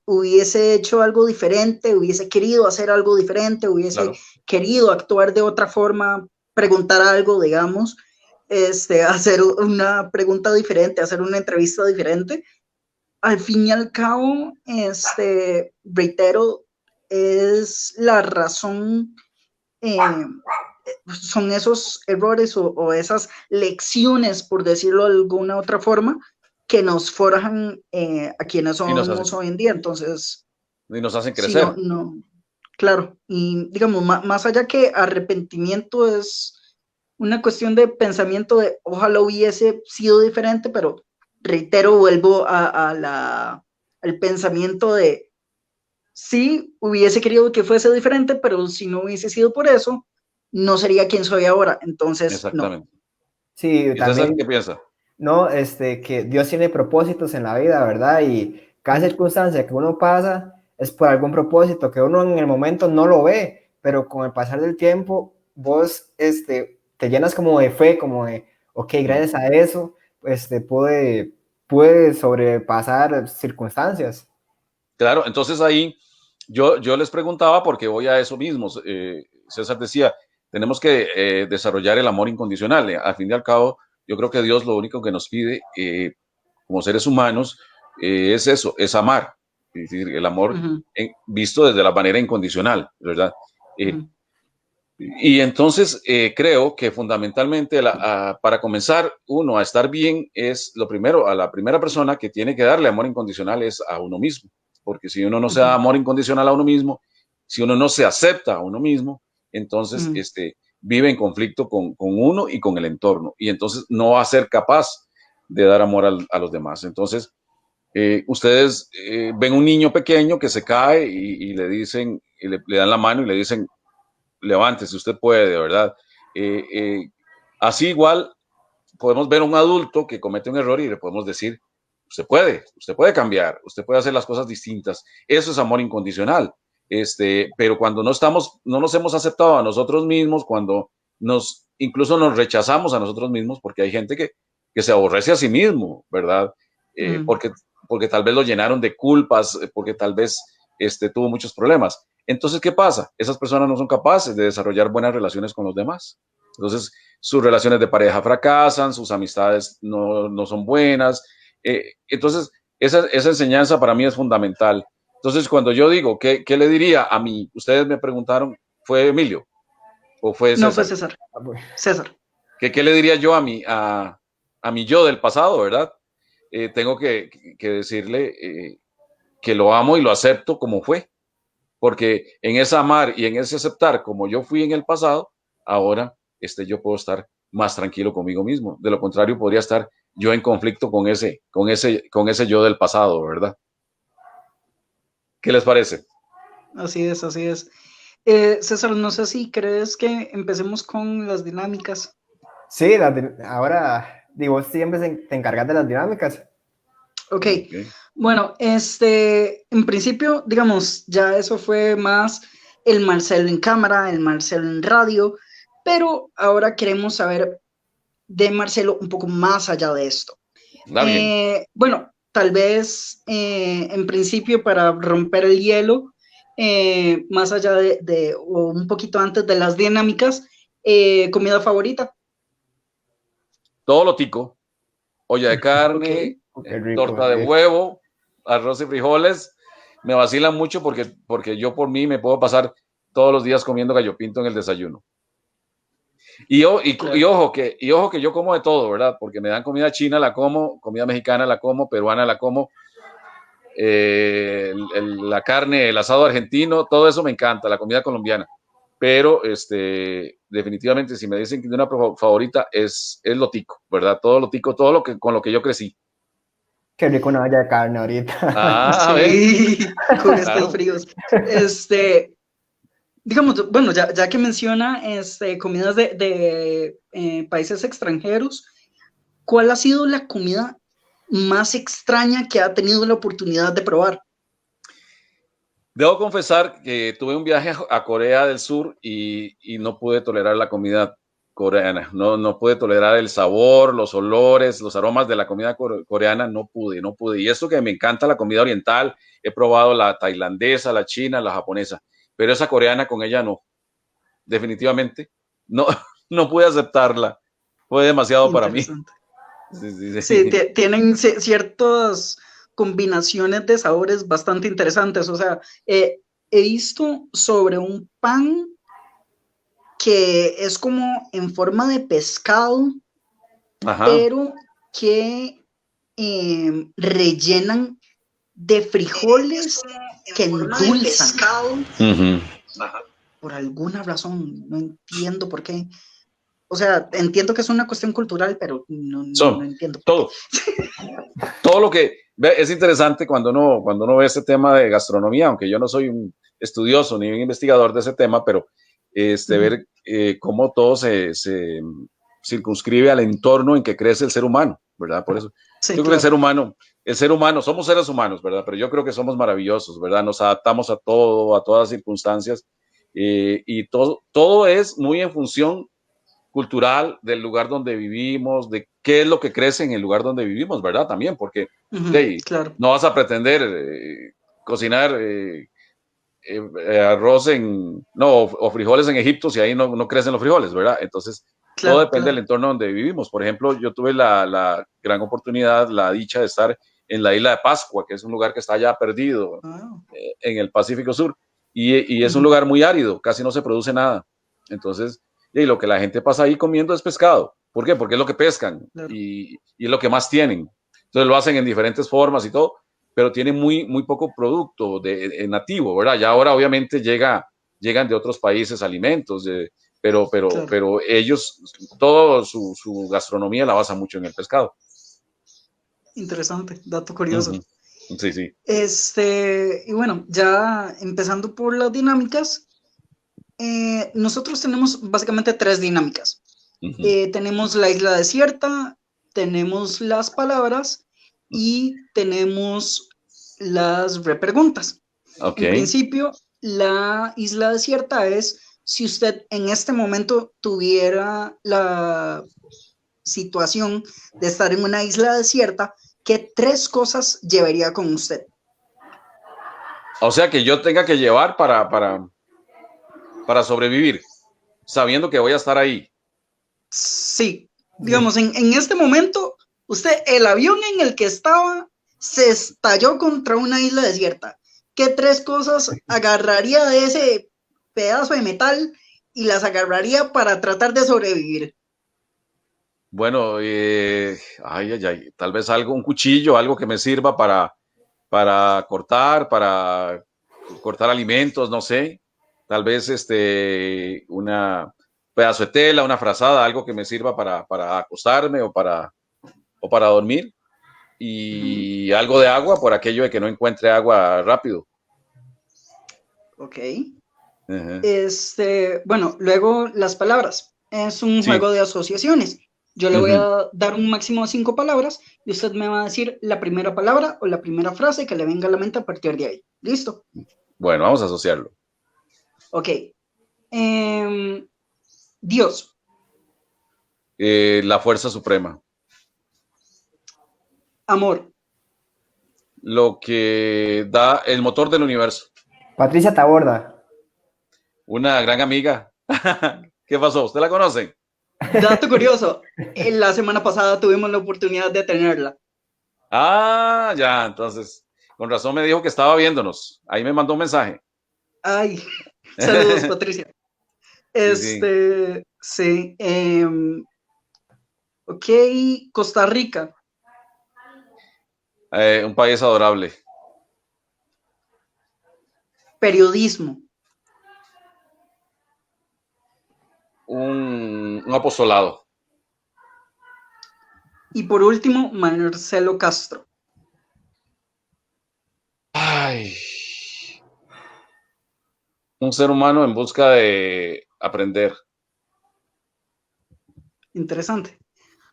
hubiese hecho algo diferente, hubiese querido hacer algo diferente, hubiese Claro, querido actuar de otra forma, preguntar algo, digamos, hacer una pregunta diferente, hacer una entrevista diferente. Al fin y al cabo, reitero, es la razón, eh, son esos errores o esas lecciones, por decirlo de alguna otra forma, que nos forjan a quienes y nos hacen, somos hoy en día. Entonces, y nos hacen sí, no, crecer. no, claro. Y digamos, más allá que arrepentimiento es una cuestión de pensamiento de ojalá hubiese sido diferente, pero reitero, vuelvo al pensamiento de sí, hubiese querido que fuese diferente, pero si no hubiese sido por eso, no sería quien soy ahora. Entonces, no. Exactamente. Sí, ¿Y César también, qué piensa? no, que Dios tiene propósitos en la vida, ¿verdad? Y cada Mm, circunstancia que uno pasa es por algún propósito que uno en el momento no lo ve, pero con el pasar del tiempo, vos, te llenas como de fe, como de, ok, Mm. gracias a eso, pude sobrepasar circunstancias. Claro, entonces ahí yo les preguntaba porque voy a eso mismo. César decía, tenemos que desarrollar el amor incondicional. Al fin y al cabo, yo creo que Dios lo único que nos pide como seres humanos es eso, es amar. Es decir, el amor ujú, visto desde la manera incondicional, ¿verdad? Eh, ujú, y entonces creo que fundamentalmente para comenzar uno a estar bien es lo primero, a la primera persona que tiene que darle amor incondicional es a uno mismo, porque si uno no se da ujú, amor incondicional a uno mismo, si uno no se acepta a uno mismo, entonces ujú, vive en conflicto con uno y con el entorno, y entonces no va a ser capaz de dar amor a los demás. Entonces, ustedes ven un niño pequeño que se cae y le dicen, y le dan la mano y le dicen, levántese, usted puede, ¿verdad? Eh, eh, Así igual podemos ver a un adulto que comete un error y le podemos decir, usted puede cambiar, usted puede hacer las cosas distintas. Eso es amor incondicional. Pero cuando no estamos, no nos hemos aceptado a nosotros mismos, cuando incluso nos rechazamos a nosotros mismos, porque hay gente que se aborrece a sí mismo, ¿verdad? ujú, Porque tal vez lo llenaron de culpas, porque tal vez tuvo muchos problemas. Entonces, ¿qué pasa? Esas personas no son capaces de desarrollar buenas relaciones con los demás. Entonces, sus relaciones de pareja fracasan, sus amistades no son buenas. Entonces, esa enseñanza para mí es fundamental. Entonces, cuando yo digo, ¿qué le diría a mí? Ustedes me preguntaron, ¿fue Emilio o fue no fue César? César. César. ¿Qué le diría yo a mi yo del pasado, verdad? Tengo que decirle que lo amo y lo acepto como fue, porque en ese amar y en ese aceptar como yo fui en el pasado, ahora yo puedo estar más tranquilo conmigo mismo. De lo contrario, podría estar yo en conflicto con ese yo del pasado, ¿verdad? ¿Qué les parece? Así es, así es. César, no sé si crees que empecemos con las dinámicas. Sí, ahora, digo, vos siempre te encargas de las dinámicas. Ok, Okay. bueno, en principio, digamos, ya eso fue más el Marcelo en cámara, el Marcelo en radio, pero ahora queremos saber de Marcelo un poco más allá de esto. Está bien. Bueno, tal vez en principio para romper el hielo, más allá o un poquito antes de las dinámicas, comida favorita. Todo lo tico, olla de Ok, carne, Qué rico, torta de sí. huevo, arroz y frijoles. Me vacilan mucho porque yo por mí me puedo pasar todos los días comiendo gallo pinto en el desayuno. claro. Y ojo que yo como de todo, ¿verdad? Porque me dan comida china, la como, comida mexicana la como, peruana la como, la carne, el asado argentino, todo eso me encanta, la comida colombiana. Pero definitivamente si me dicen que de una favorita es lo tico, ¿verdad? Todo lo tico, con lo que yo crecí. Qué rico una olla de carne ahorita. Ah, a ver, Sí, con estos claro. fríos. Digamos, bueno, ya que menciona comidas de países extranjeros, ¿cuál ha sido la comida más extraña que ha tenido la oportunidad de probar? Debo confesar que tuve un viaje a Corea del Sur y no pude tolerar la comida coreana. No pude tolerar el sabor, los olores, los aromas de la comida coreana. No pude. Y esto que me encanta la comida oriental, he probado la tailandesa, la china, la japonesa, pero esa coreana con ella no. Definitivamente no, no pude aceptarla. Fue demasiado para mí. Interesante. Sí, sí, Sí, sí. tienen ciertas combinaciones de sabores bastante interesantes. O sea, he visto sobre un pan que es como en forma de pescado, Ajá. pero que rellenan de frijoles que endulzan. Ujú. Por alguna razón, no entiendo por qué. O sea, entiendo que es una cuestión cultural, pero no Son entiendo por qué. todo. Todo lo que es interesante cuando uno ve este tema de gastronomía, aunque yo no soy un estudioso ni un investigador de ese tema, pero ver cómo todo se circunscribe al entorno en que crece el ser humano, ¿verdad? Por eso, Sí, yo creo que claro. el ser humano, somos seres humanos, ¿verdad? Pero yo creo que somos maravillosos, ¿verdad? Nos adaptamos a todo, a todas las circunstancias, y todo es muy en función cultural del lugar donde vivimos, de qué es lo que crece en el lugar donde vivimos, ¿verdad? También, porque Claro, no vas a pretender cocinar arroz o frijoles en Egipto si ahí no crecen los frijoles, ¿verdad? Entonces, todo claro, depende del claro. entorno donde vivimos. Por ejemplo, yo tuve la gran oportunidad, la dicha de estar en la isla de Pascua, que es un lugar que está ya perdido Ah, en el Pacífico Sur, y es un lugar muy árido, casi no se produce nada. Entonces, y lo que la gente pasa ahí comiendo es pescado. ¿Por qué? Porque es lo que pescan claro. y es lo que más tienen. Entonces lo hacen en diferentes formas y todo, pero tienen muy poco producto nativo, ¿verdad? Ya ahora obviamente llegan de otros países alimentos, Claro. pero ellos, toda su gastronomía la basa mucho en el pescado. Interesante, dato curioso. Ujú. Sí, sí. Y bueno, ya empezando por las dinámicas, nosotros tenemos básicamente tres dinámicas. Ujú. Tenemos la isla desierta, tenemos las palabras y tenemos las repreguntas. Ok. En principio, la isla desierta es si usted en este momento tuviera la situación de estar en una isla desierta, ¿qué tres cosas llevaría con usted? O sea que yo tenga que llevar para sobrevivir, sabiendo que voy a estar ahí. Sí, digamos, en este momento, usted, el avión en el que estaba se estalló contra una isla desierta. ¿Qué tres cosas agarraría de ese pedazo de metal y las agarraría para tratar de sobrevivir? Bueno, tal vez un cuchillo, algo que me sirva para cortar alimentos, no sé. Tal vez una pedazo de tela, una frazada, algo que me sirva para acostarme o para dormir. Ujú. Y algo de agua por aquello de que no encuentre agua rápido. Ok. Ajá. Bueno, luego las palabras. Es un Sí. juego de asociaciones. Yo le voy Ujú. a dar un máximo de 5 palabras y usted me va a decir la primera palabra o la primera frase que le venga a la mente a partir de ahí. ¿Listo? Bueno, vamos a asociarlo. Ok. Dios, La fuerza suprema. amor, Lo que da el motor del universo. Patricia Taborda. Una gran amiga. ¿Qué pasó? ¿Usted la conoce? dato curioso, la semana pasada tuvimos la oportunidad de tenerla. Ah, ya, entonces, con razón me dijo que estaba viéndonos. Ahí me mandó un mensaje. Ay, saludos, Patricia. Sí, sí. Sí. Ok, Costa Rica, Un país adorable. periodismo. Un apostolado. Y por último, Marcelo Castro. Ay, un ser humano en busca de aprender. Interesante.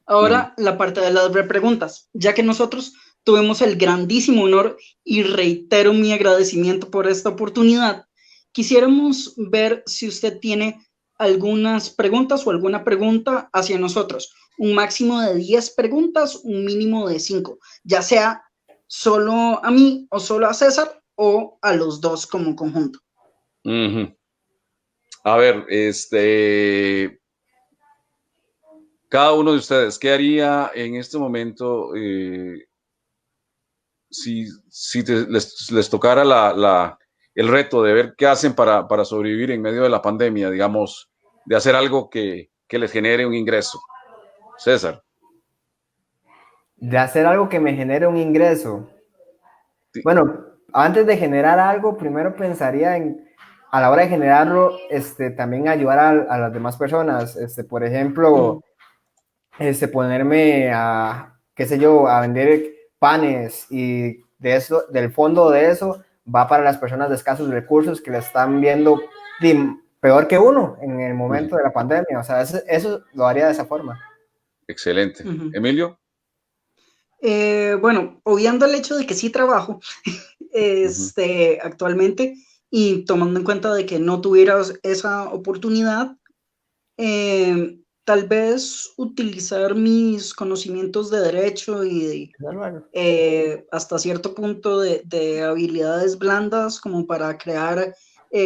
Ahora la parte de las repreguntas, ya que nosotros tuvimos el grandísimo honor y reitero mi agradecimiento por esta oportunidad, quisiéramos ver si usted tiene algunas preguntas o alguna pregunta hacia nosotros. Un máximo de 10 preguntas, un mínimo de 5, ya sea solo a mí o solo a César o a los dos como conjunto. A ver, cada uno de ustedes, ¿qué haría en este momento si les tocara el reto de ver qué hacen para sobrevivir en medio de la pandemia, digamos, de hacer algo que les genere un ingreso? César. De hacer algo que me genere un ingreso. Sí. Bueno, antes de generar algo, primero pensaría en, a la hora de generarlo, también ayudar a las demás personas. Por ejemplo, ponerme a, qué sé yo, a vender panes, y de eso, del fondo de eso va para las personas de escasos recursos que le están viendo peor que uno en el momento de la pandemia. O sea, eso lo haría de esa forma. Excelente. Emilio. Bueno, obviando el hecho de que sí trabajo actualmente, y tomando en cuenta de que no tuvieras esa oportunidad, tal vez utilizar mis conocimientos de derecho y hasta cierto punto de habilidades blandas como para crear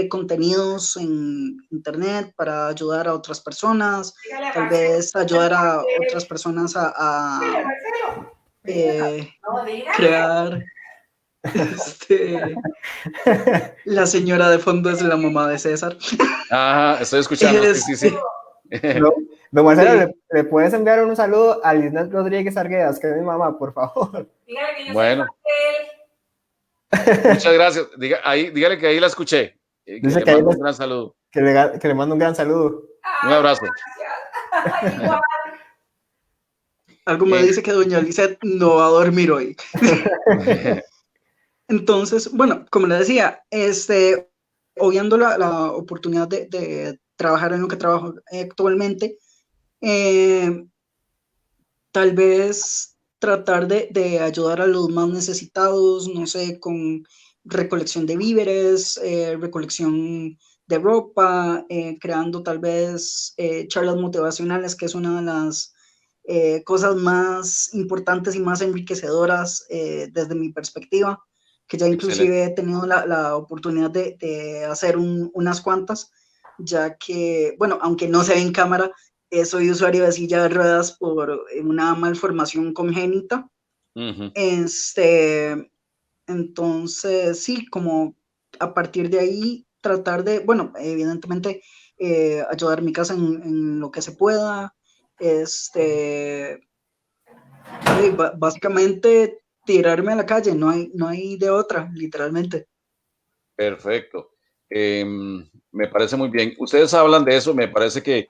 contenidos en internet para ayudar a otras personas, tal vez ayudar a otras personas a crear. La señora de fondo es la mamá de César. Ajá, estoy escuchando. Sí. Don Marcelo, sí. ¿Le puedes enviar un saludo a Lisnet Rodríguez Arguedas, que es mi mamá, por favor? Dígale que yo bueno. Muchas gracias. Dígale que ahí la escuché. Dice que le mando un gran saludo. Que le mando un gran saludo. Un abrazo. Algo me dice que doña Lisette no va a dormir hoy. Entonces, bueno, como le decía, obviando la oportunidad de trabajar en lo que trabajo actualmente, tal vez tratar de ayudar a los más necesitados, no sé, con recolección de víveres, recolección de ropa, creando tal vez charlas motivacionales, que es una de las cosas más importantes y más enriquecedoras desde mi perspectiva, que ya inclusive he tenido la oportunidad de hacer unas cuantas, ya que, bueno, aunque no se ve en cámara, soy usuario de silla de ruedas por una malformación congénita. Entonces, sí, como a partir de ahí tratar de, bueno, evidentemente ayudar a mi casa en lo que se pueda, básicamente tirarme a la calle, no hay de otra, literalmente. Perfecto. Me parece muy bien. Ustedes hablan de eso, me parece que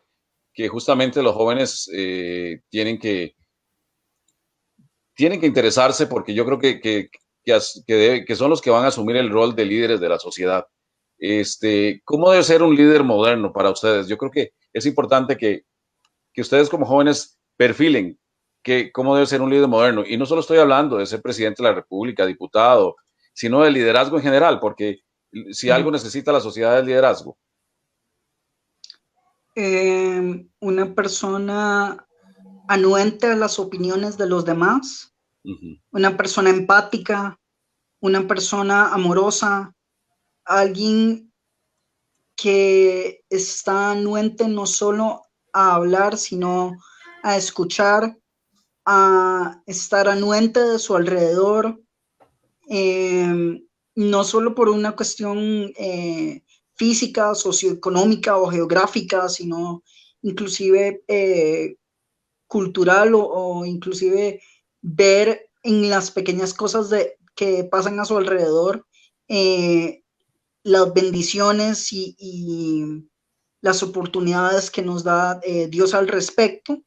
justamente los jóvenes tienen que interesarse, porque yo creo que son los que van a asumir el rol de líderes de la sociedad. ¿Cómo debe ser un líder moderno para ustedes? Yo creo que es importante que ustedes como jóvenes perfilen cómo debe ser un líder moderno. Y no solo estoy hablando de ser presidente de la República, diputado, sino de liderazgo en general, porque si algo necesita la sociedad es liderazgo. Una persona anuente a las opiniones de los demás, una persona empática, una persona amorosa, alguien que está anuente no solo a hablar, sino a escuchar, a estar anuente de su alrededor, no solo por una cuestión física, socioeconómica o geográfica, sino inclusive cultural o inclusive ver en las pequeñas cosas que pasan a su alrededor las bendiciones y las oportunidades que nos da Dios al respecto.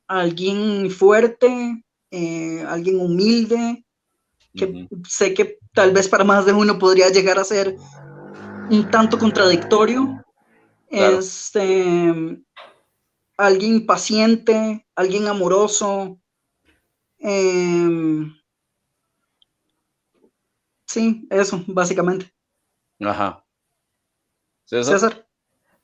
Alguien fuerte, alguien humilde, que sé que tal vez para más de uno podría llegar a ser un tanto contradictorio. Claro. Alguien paciente, alguien amoroso. Sí, eso, básicamente. Ajá. César. César.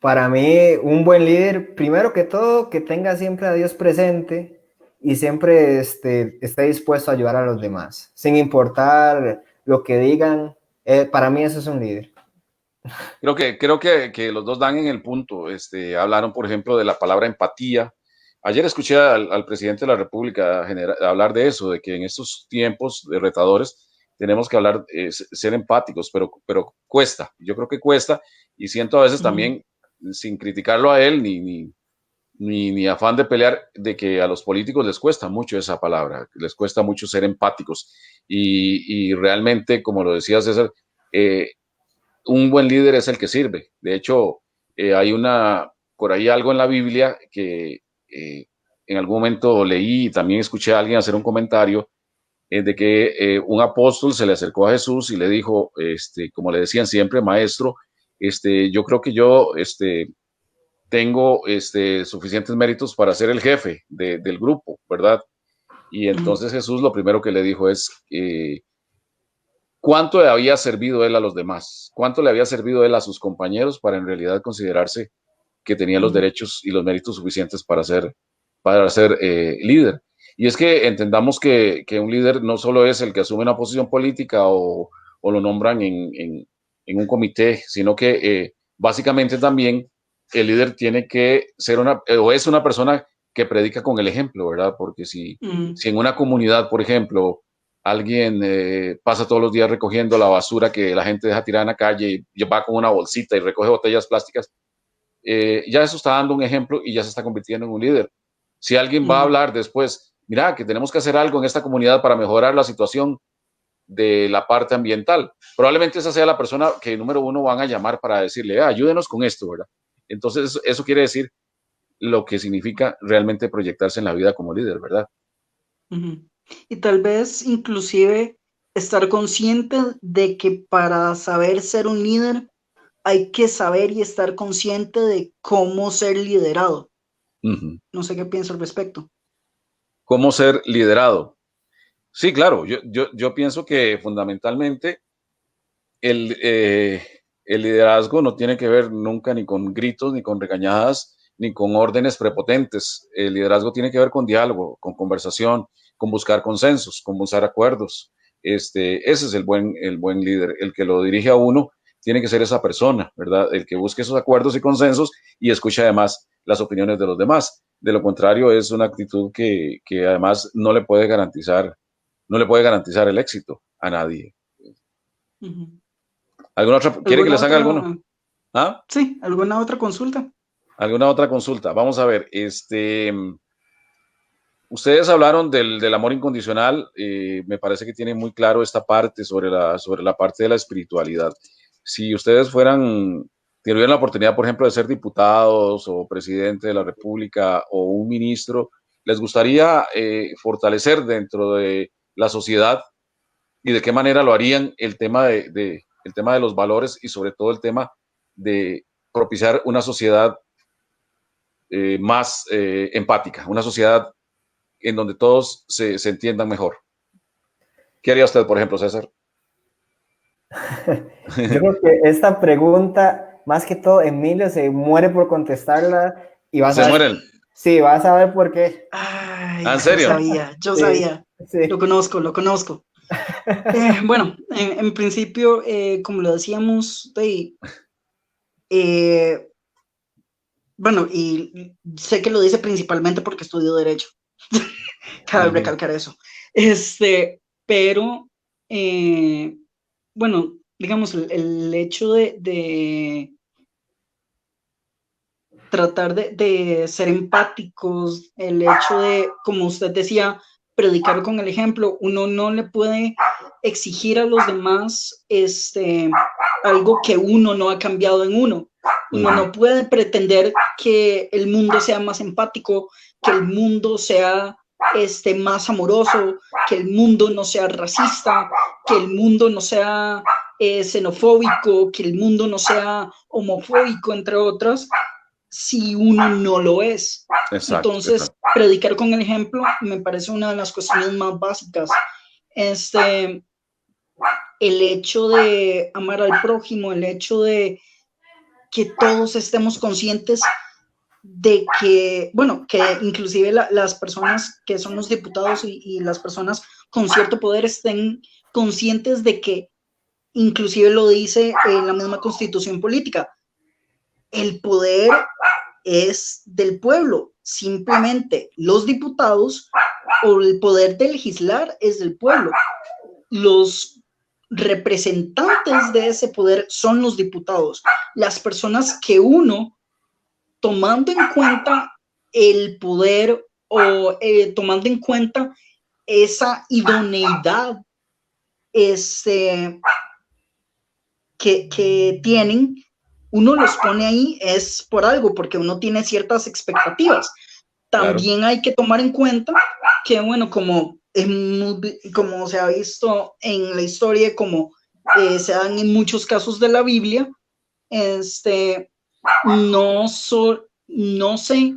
Para mí, un buen líder, primero que todo, que tenga siempre a Dios presente y siempre esté dispuesto a ayudar a los demás, sin importar lo que digan. Para mí eso es un líder. Creo que los dos dan en el punto. Hablaron, por ejemplo, de la palabra empatía. Ayer escuché al presidente de la República hablar de eso, de que en estos tiempos de retadores tenemos que hablar, ser empáticos, pero cuesta. Yo creo que cuesta y siento a veces también, sin criticarlo a él, ni afán de pelear, de que a los políticos les cuesta mucho esa palabra, les cuesta mucho ser empáticos. Y realmente, como lo decía César, un buen líder es el que sirve. De hecho, hay por ahí algo en la Biblia que en algún momento leí y también escuché a alguien hacer un comentario de que un apóstol se le acercó a Jesús y le dijo, como le decían siempre, maestro, yo creo que yo tengo suficientes méritos para ser el jefe del grupo, ¿verdad? Y entonces Jesús lo primero que le dijo es, ¿cuánto le había servido él a los demás? ¿Cuánto le había servido él a sus compañeros para en realidad considerarse que tenía los derechos y los méritos suficientes para ser líder? Y es que entendamos que un líder no solo es el que asume una posición política o lo nombran en un comité, sino que básicamente también el líder tiene que ser o es una persona que predica con el ejemplo, ¿verdad? Porque si en una comunidad, por ejemplo, alguien pasa todos los días recogiendo la basura que la gente deja tirada en la calle y va con una bolsita y recoge botellas plásticas, ya eso está dando un ejemplo y ya se está convirtiendo en un líder. Si alguien va a hablar después, mira, que tenemos que hacer algo en esta comunidad para mejorar la situación de la parte ambiental, probablemente esa sea la persona que número uno van a llamar para decirle, ayúdenos con esto, ¿verdad? Entonces eso quiere decir lo que significa realmente proyectarse en la vida como líder, ¿verdad? Y tal vez inclusive estar consciente de que para saber ser un líder hay que saber y estar consciente de cómo ser liderado. No sé qué pienso al respecto. ¿Cómo ser liderado? Sí, claro, yo pienso que fundamentalmente el liderazgo no tiene que ver nunca ni con gritos, ni con regañadas, ni con órdenes prepotentes. El liderazgo tiene que ver con diálogo, con conversación, con buscar consensos, con buscar acuerdos. Ese es el buen líder. El que lo dirige a uno tiene que ser esa persona, ¿verdad? El que busque esos acuerdos y consensos y escucha además las opiniones de los demás. De lo contrario, es una actitud que además no le puede garantizar el éxito a nadie. ¿Alguna otra? ¿Quiere que les haga alguno? ¿Ah? Sí, ¿alguna otra consulta? ¿Alguna otra consulta? Vamos a ver, ustedes hablaron del amor incondicional, me parece que tienen muy claro esta parte sobre la parte de la espiritualidad. Si ustedes tuvieran la oportunidad, por ejemplo, de ser diputados o presidente de la República o un ministro, ¿les gustaría fortalecer dentro de la sociedad y de qué manera lo harían el tema de los valores y sobre todo el tema de propiciar una sociedad más empática, una sociedad en donde todos se entiendan mejor? ¿Qué haría usted, por ejemplo, César? Yo creo que esta pregunta, más que todo, Emilio se muere por contestarla y vas a ver. Sí, vas a ver por qué. Ay, ¿En serio? Yo sabía. Sí. Lo conozco. Bueno, en principio, como lo decíamos, bueno, y sé que lo dice principalmente porque estudió Derecho. Cabe recalcar eso. Pero, bueno, digamos, el hecho de tratar de ser empáticos, el hecho de, como usted decía, predicar con el ejemplo, uno no le puede exigir a los demás algo que uno no ha cambiado en uno. Uno no puede pretender que el mundo sea más empático, que el mundo sea más amoroso, que el mundo no sea racista, que el mundo no sea xenofóbico, que el mundo no sea homofóbico, entre otras, si uno no lo es. Exacto, Entonces, exacto. predicar con el ejemplo me parece una de las cuestiones más básicas. El hecho de amar al prójimo, el hecho de que todos estemos conscientes de que, bueno, que inclusive las personas que son los diputados y las personas con cierto poder estén conscientes de que, inclusive lo dice la misma constitución política, el poder es del pueblo, simplemente los diputados o el poder de legislar es del pueblo. Los representantes de ese poder son los diputados, las personas que uno, tomando en cuenta el poder o tomando en cuenta esa idoneidad que tienen, uno los pone ahí es por algo, porque uno tiene ciertas expectativas. También claro, hay que tomar en cuenta que, bueno, como se ha visto en la historia, como se dan en muchos casos de la Biblia, no se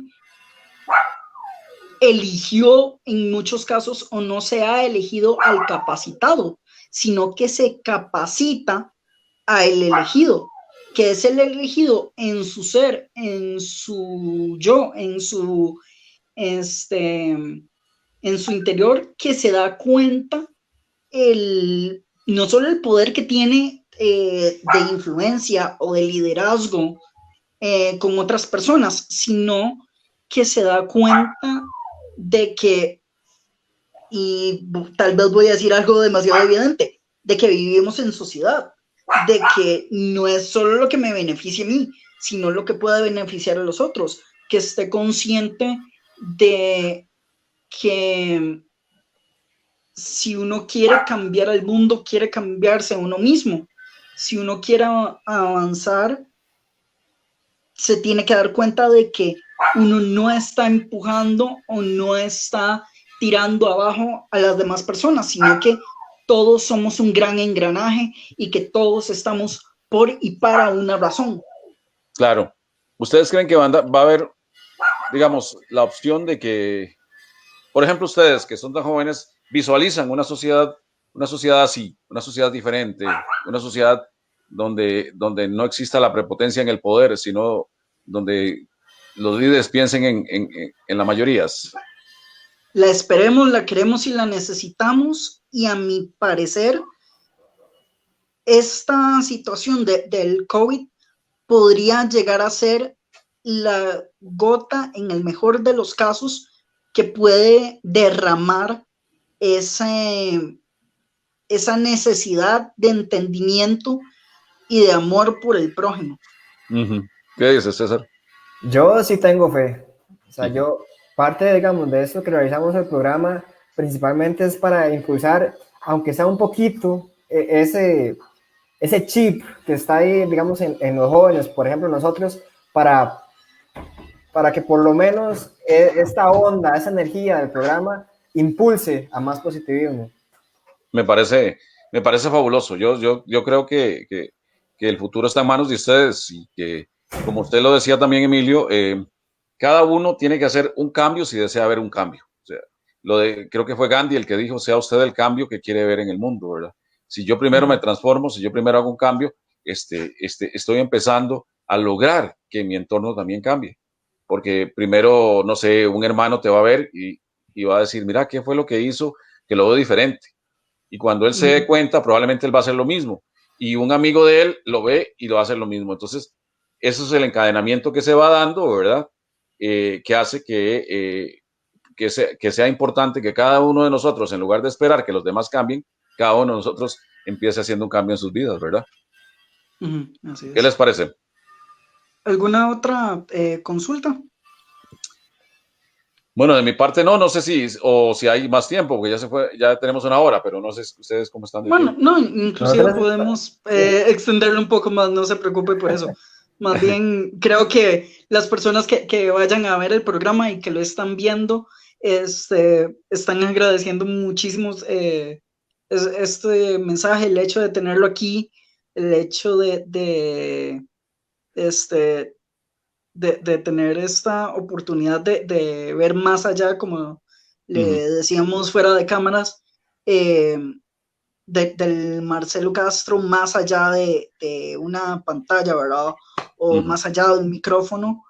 eligió en muchos casos o no se ha elegido al capacitado, sino que se capacita al elegido, que es el elegido en su ser, en su yo, en su interior, que se da cuenta no solo el poder que tiene de influencia o de liderazgo con otras personas, sino que se da cuenta de que, y tal vez voy a decir algo demasiado evidente, de que vivimos en sociedad, de que no es solo lo que me beneficia a mí, sino lo que puede beneficiar a los otros, que esté consciente de que si uno quiere cambiar al mundo, quiere cambiarse a uno mismo. Si uno quiere avanzar, se tiene que dar cuenta de que uno no está empujando o no está tirando abajo a las demás personas, sino que todos somos un gran engranaje y que todos estamos por y para una razón. Claro. ¿Ustedes creen que va a haber, digamos, la opción de que, por ejemplo, ustedes que son tan jóvenes, visualizan una sociedad así, una sociedad diferente, una sociedad donde no exista la prepotencia en el poder, sino donde los líderes piensen en las mayorías? La esperemos, la queremos y la necesitamos, y a mi parecer esta situación del COVID podría llegar a ser la gota, en el mejor de los casos, que puede derramar esa necesidad de entendimiento y de amor por el prójimo. ¿Qué dices, César? Yo sí tengo fe. O sea, yo, parte, digamos, de esto que realizamos el programa, principalmente es para impulsar, aunque sea un poquito, ese chip que está ahí, digamos, en los jóvenes, por ejemplo, nosotros, para que por lo menos esta onda, esa energía del programa impulse a más positivismo. Me parece fabuloso. Yo creo que el futuro está en manos de ustedes y que, como usted lo decía también, Emilio, cada uno tiene que hacer un cambio si desea ver un cambio. O sea, creo que fue Gandhi el que dijo, sea usted el cambio que quiere ver en el mundo, ¿verdad? Si yo primero me transformo, si yo primero hago un cambio, estoy empezando a lograr que mi entorno también cambie. Porque primero, no sé, un hermano te va a ver y va a decir, mira, ¿qué fue lo que hizo que lo veo diferente? Y cuando él se dé cuenta, probablemente él va a hacer lo mismo. Y un amigo de él lo ve y lo va a hacer lo mismo. Entonces, eso es el encadenamiento que se va dando, ¿verdad? Que hace que sea importante que cada uno de nosotros, en lugar de esperar que los demás cambien, cada uno de nosotros empiece haciendo un cambio en sus vidas, ¿verdad? Así es. ¿Qué les parece? ¿Alguna otra consulta? Bueno, de mi parte no sé si hay más tiempo, porque ya tenemos una hora, pero no sé ustedes cómo están de tiempo. No, inclusive podemos extenderlo un poco más, no se preocupe por eso. Más bien, creo que las personas que vayan a ver el programa y que lo están viendo, están agradeciendo muchísimo este mensaje, el hecho de tenerlo aquí, el hecho de tener esta oportunidad de ver más allá, como le decíamos fuera de cámaras, del Marcelo Castro más allá de una pantalla, ¿verdad? O más allá de un micrófono.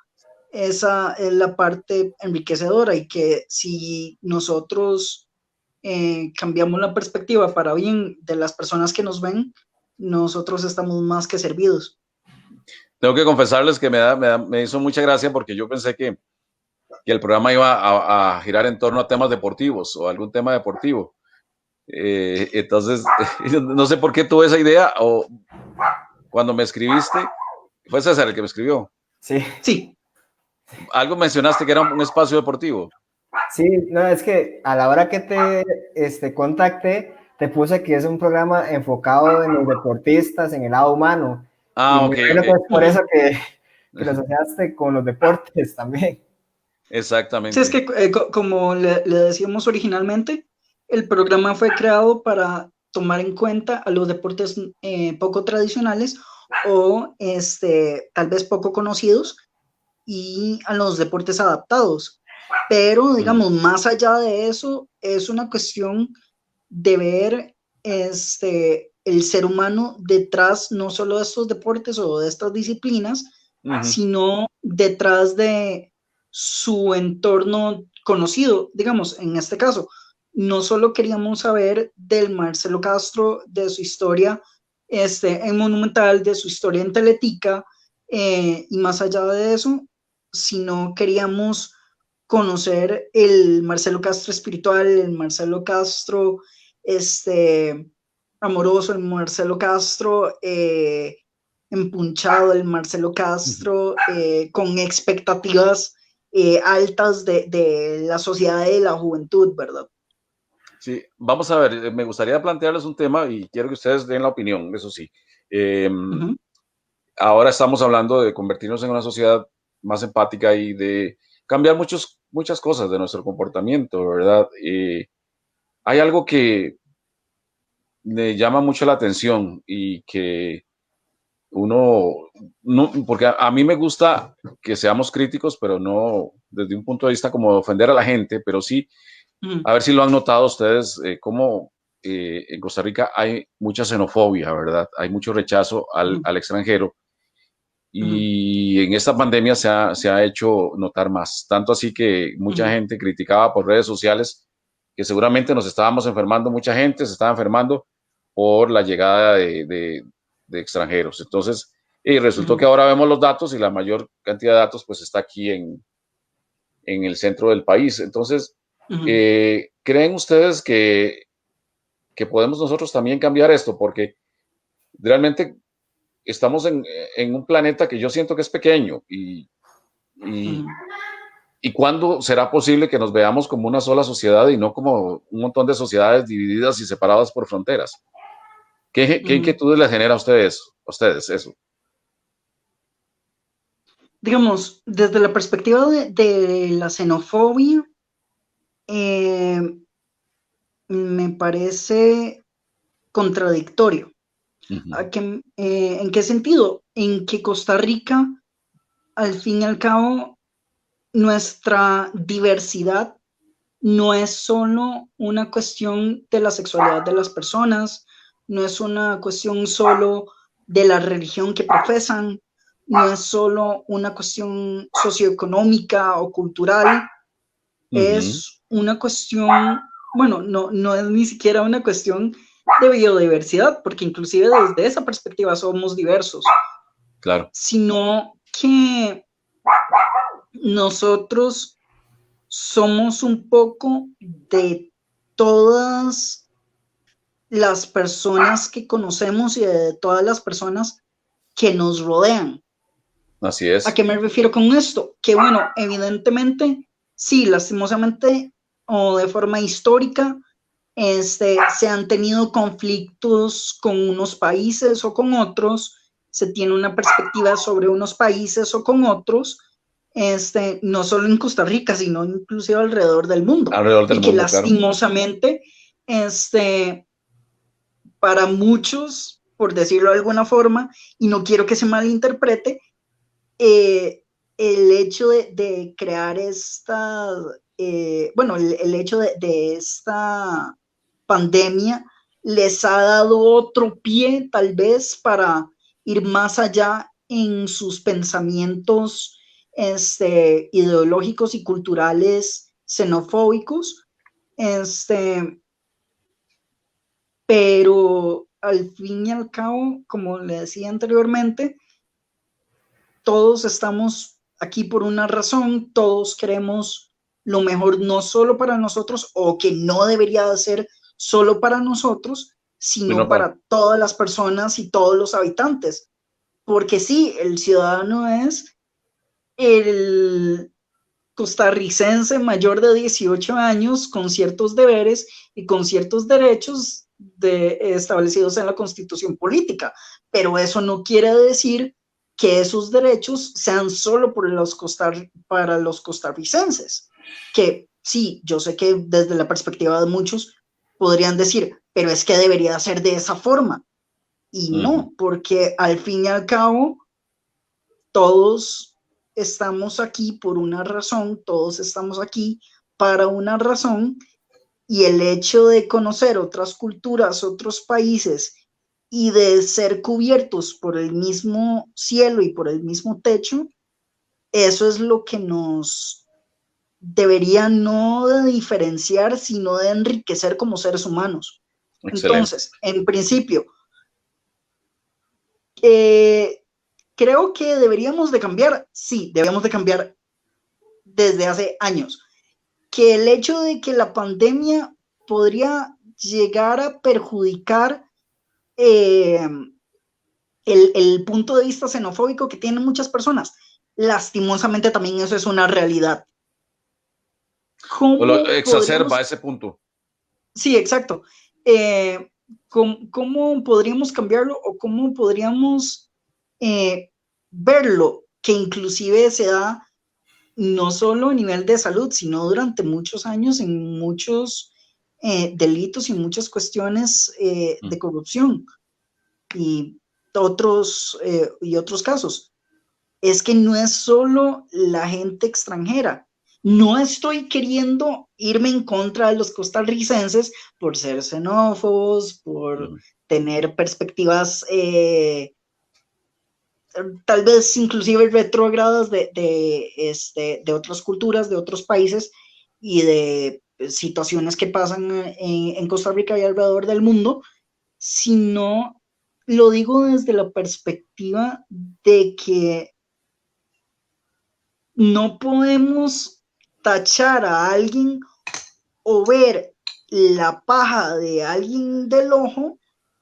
Esa es la parte enriquecedora, y que si nosotros cambiamos la perspectiva para bien de las personas que nos ven, nosotros estamos más que servidos. Tengo que confesarles que me hizo mucha gracia porque yo pensé que el programa iba a girar en torno a temas deportivos o algún tema deportivo. Entonces, no sé por qué tuve esa idea, o cuando me escribiste, fue César el que me escribió. Sí. Sí. Algo mencionaste que era un espacio deportivo. Sí, no, es que a la hora que te contacté, te puse que es un programa enfocado en los deportistas, en el lado humano. Ah, y ok. Creo que es por eso que lo asociaste con los deportes también. Exactamente. Sí, es que como le decíamos originalmente, el programa fue creado para tomar en cuenta a los deportes poco tradicionales o tal vez poco conocidos, y a los deportes adaptados. Pero, digamos, más allá de eso, es una cuestión de ver el ser humano detrás no solo de estos deportes o de estas disciplinas, sino detrás de su entorno conocido. Digamos, en este caso, no solo queríamos saber del Marcelo Castro, de su historia en Monumental, de su historia en Teletica, y más allá de eso, sino queríamos conocer el Marcelo Castro espiritual, el Marcelo Castro amoroso, el Marcelo Castro empunchado, el Marcelo Castro con expectativas altas de la sociedad y de la juventud, ¿verdad? Sí, vamos a ver, me gustaría plantearles un tema y quiero que ustedes den la opinión, eso sí. Ahora estamos hablando de convertirnos en una sociedad más empática y de cambiar muchas cosas de nuestro comportamiento, ¿verdad? Hay algo que me llama mucho la atención y que uno, no, porque a mí me gusta que seamos críticos, pero no desde un punto de vista como de ofender a la gente, pero sí, a ver si lo han notado ustedes, cómo en Costa Rica hay mucha xenofobia, ¿verdad? Hay mucho rechazo al extranjero. Y en esta pandemia se ha hecho notar más, tanto así que mucha gente criticaba por redes sociales que seguramente nos estábamos enfermando, mucha gente se estaba enfermando por la llegada de extranjeros. Entonces, resultó que ahora vemos los datos y la mayor cantidad de datos pues está aquí en el centro del país. Entonces, ¿creen ustedes que podemos nosotros también cambiar esto? Porque realmente estamos en un planeta que yo siento que es pequeño y ¿cuándo será posible que nos veamos como una sola sociedad y no como un montón de sociedades divididas y separadas por fronteras? ¿Qué inquietudes les genera a ustedes eso? Digamos, desde la perspectiva de la xenofobia, me parece contradictorio. ¿En qué sentido? En que Costa Rica, al fin y al cabo, nuestra diversidad no es solo una cuestión de la sexualidad de las personas, no es una cuestión solo de la religión que profesan, no es solo una cuestión socioeconómica o cultural, es una cuestión, bueno, no es ni siquiera una cuestión de biodiversidad, porque inclusive desde esa perspectiva somos diversos. Claro. Sino que nosotros somos un poco de todas las personas que conocemos y de todas las personas que nos rodean. Así es. ¿A qué me refiero con esto? Que bueno, evidentemente, sí, lastimosamente o de forma histórica, se han tenido conflictos con unos países o con otros, se tiene una perspectiva sobre unos países o con otros, no solo en Costa Rica, sino inclusive alrededor del mundo. Alrededor del y que mundo, lastimosamente, para muchos, por decirlo de alguna forma, y no quiero que se malinterprete, el hecho de crear esta, el hecho de esta pandemia les ha dado otro pie tal vez para ir más allá en sus pensamientos ideológicos y culturales xenofóbicos, pero al fin y al cabo, como le decía anteriormente, todos estamos aquí por una razón, todos queremos lo mejor no solo para nosotros, o que no debería de ser solo para nosotros, sino para todas las personas y todos los habitantes. Porque sí, el ciudadano es el costarricense mayor de 18 años con ciertos deberes y con ciertos derechos establecidos en la Constitución política, pero eso no quiere decir que esos derechos sean solo para los costarricenses, que sí, yo sé que desde la perspectiva de muchos podrían decir, pero es que debería ser de esa forma, y no, porque al fin y al cabo todos estamos aquí por una razón, todos estamos aquí para una razón, y el hecho de conocer otras culturas, otros países, y de ser cubiertos por el mismo cielo y por el mismo techo, eso es lo que nos debería no de diferenciar, sino de enriquecer como seres humanos. Excelente. Entonces, en principio, creo que deberíamos de cambiar, sí, deberíamos de cambiar desde hace años. Que el hecho de que la pandemia podría llegar a perjudicar el punto de vista xenofóbico que tienen muchas personas, lastimosamente también eso es una realidad. ¿Cómo lo exacerba ese punto? Sí, exacto. ¿Cómo podríamos cambiarlo o cómo podríamos verlo? Que inclusive se da no solo a nivel de salud, sino durante muchos años en muchos delitos y muchas cuestiones de corrupción y otros casos. Es que no es solo la gente extranjera. No estoy queriendo irme en contra de los costarricenses por ser xenófobos, por tener perspectivas tal vez inclusive retrógradas de otras culturas, de otros países y de situaciones que pasan en Costa Rica y alrededor del mundo, sino lo digo desde la perspectiva de que no podemos tachar a alguien o ver la paja de alguien del ojo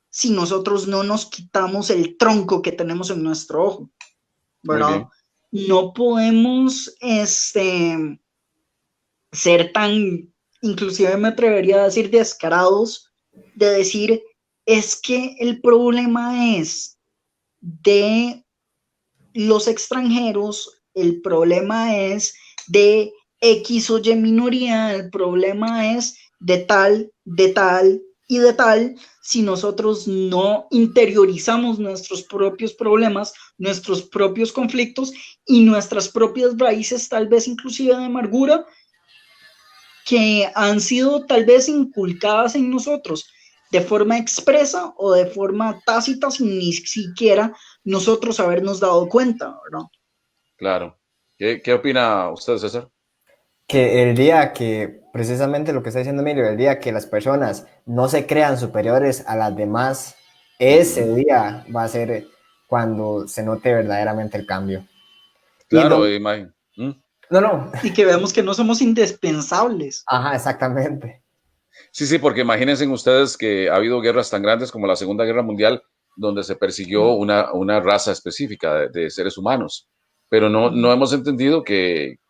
si nosotros no nos quitamos el tronco que tenemos en nuestro ojo, ¿verdad? No podemos ser tan, inclusive me atrevería a decir, descarados de decir, es que el problema es de los extranjeros, el problema es de X o Y minoría, el problema es de tal y de tal, si nosotros no interiorizamos nuestros propios problemas, nuestros propios conflictos y nuestras propias raíces, tal vez inclusive de amargura, que han sido tal vez inculcadas en nosotros de forma expresa o de forma tácita, sin ni siquiera nosotros habernos dado cuenta, ¿verdad? Claro. ¿Qué opina usted, César? Que el día que, precisamente lo que está diciendo Emilio, el día que las personas no se crean superiores a las demás, ese día va a ser cuando se note verdaderamente el cambio. Claro, imagínate. No. Y que veamos que no somos indispensables. Ajá, exactamente. Sí, porque imagínense ustedes que ha habido guerras tan grandes como la Segunda Guerra Mundial, donde se persiguió una raza específica de seres humanos, pero no hemos entendido que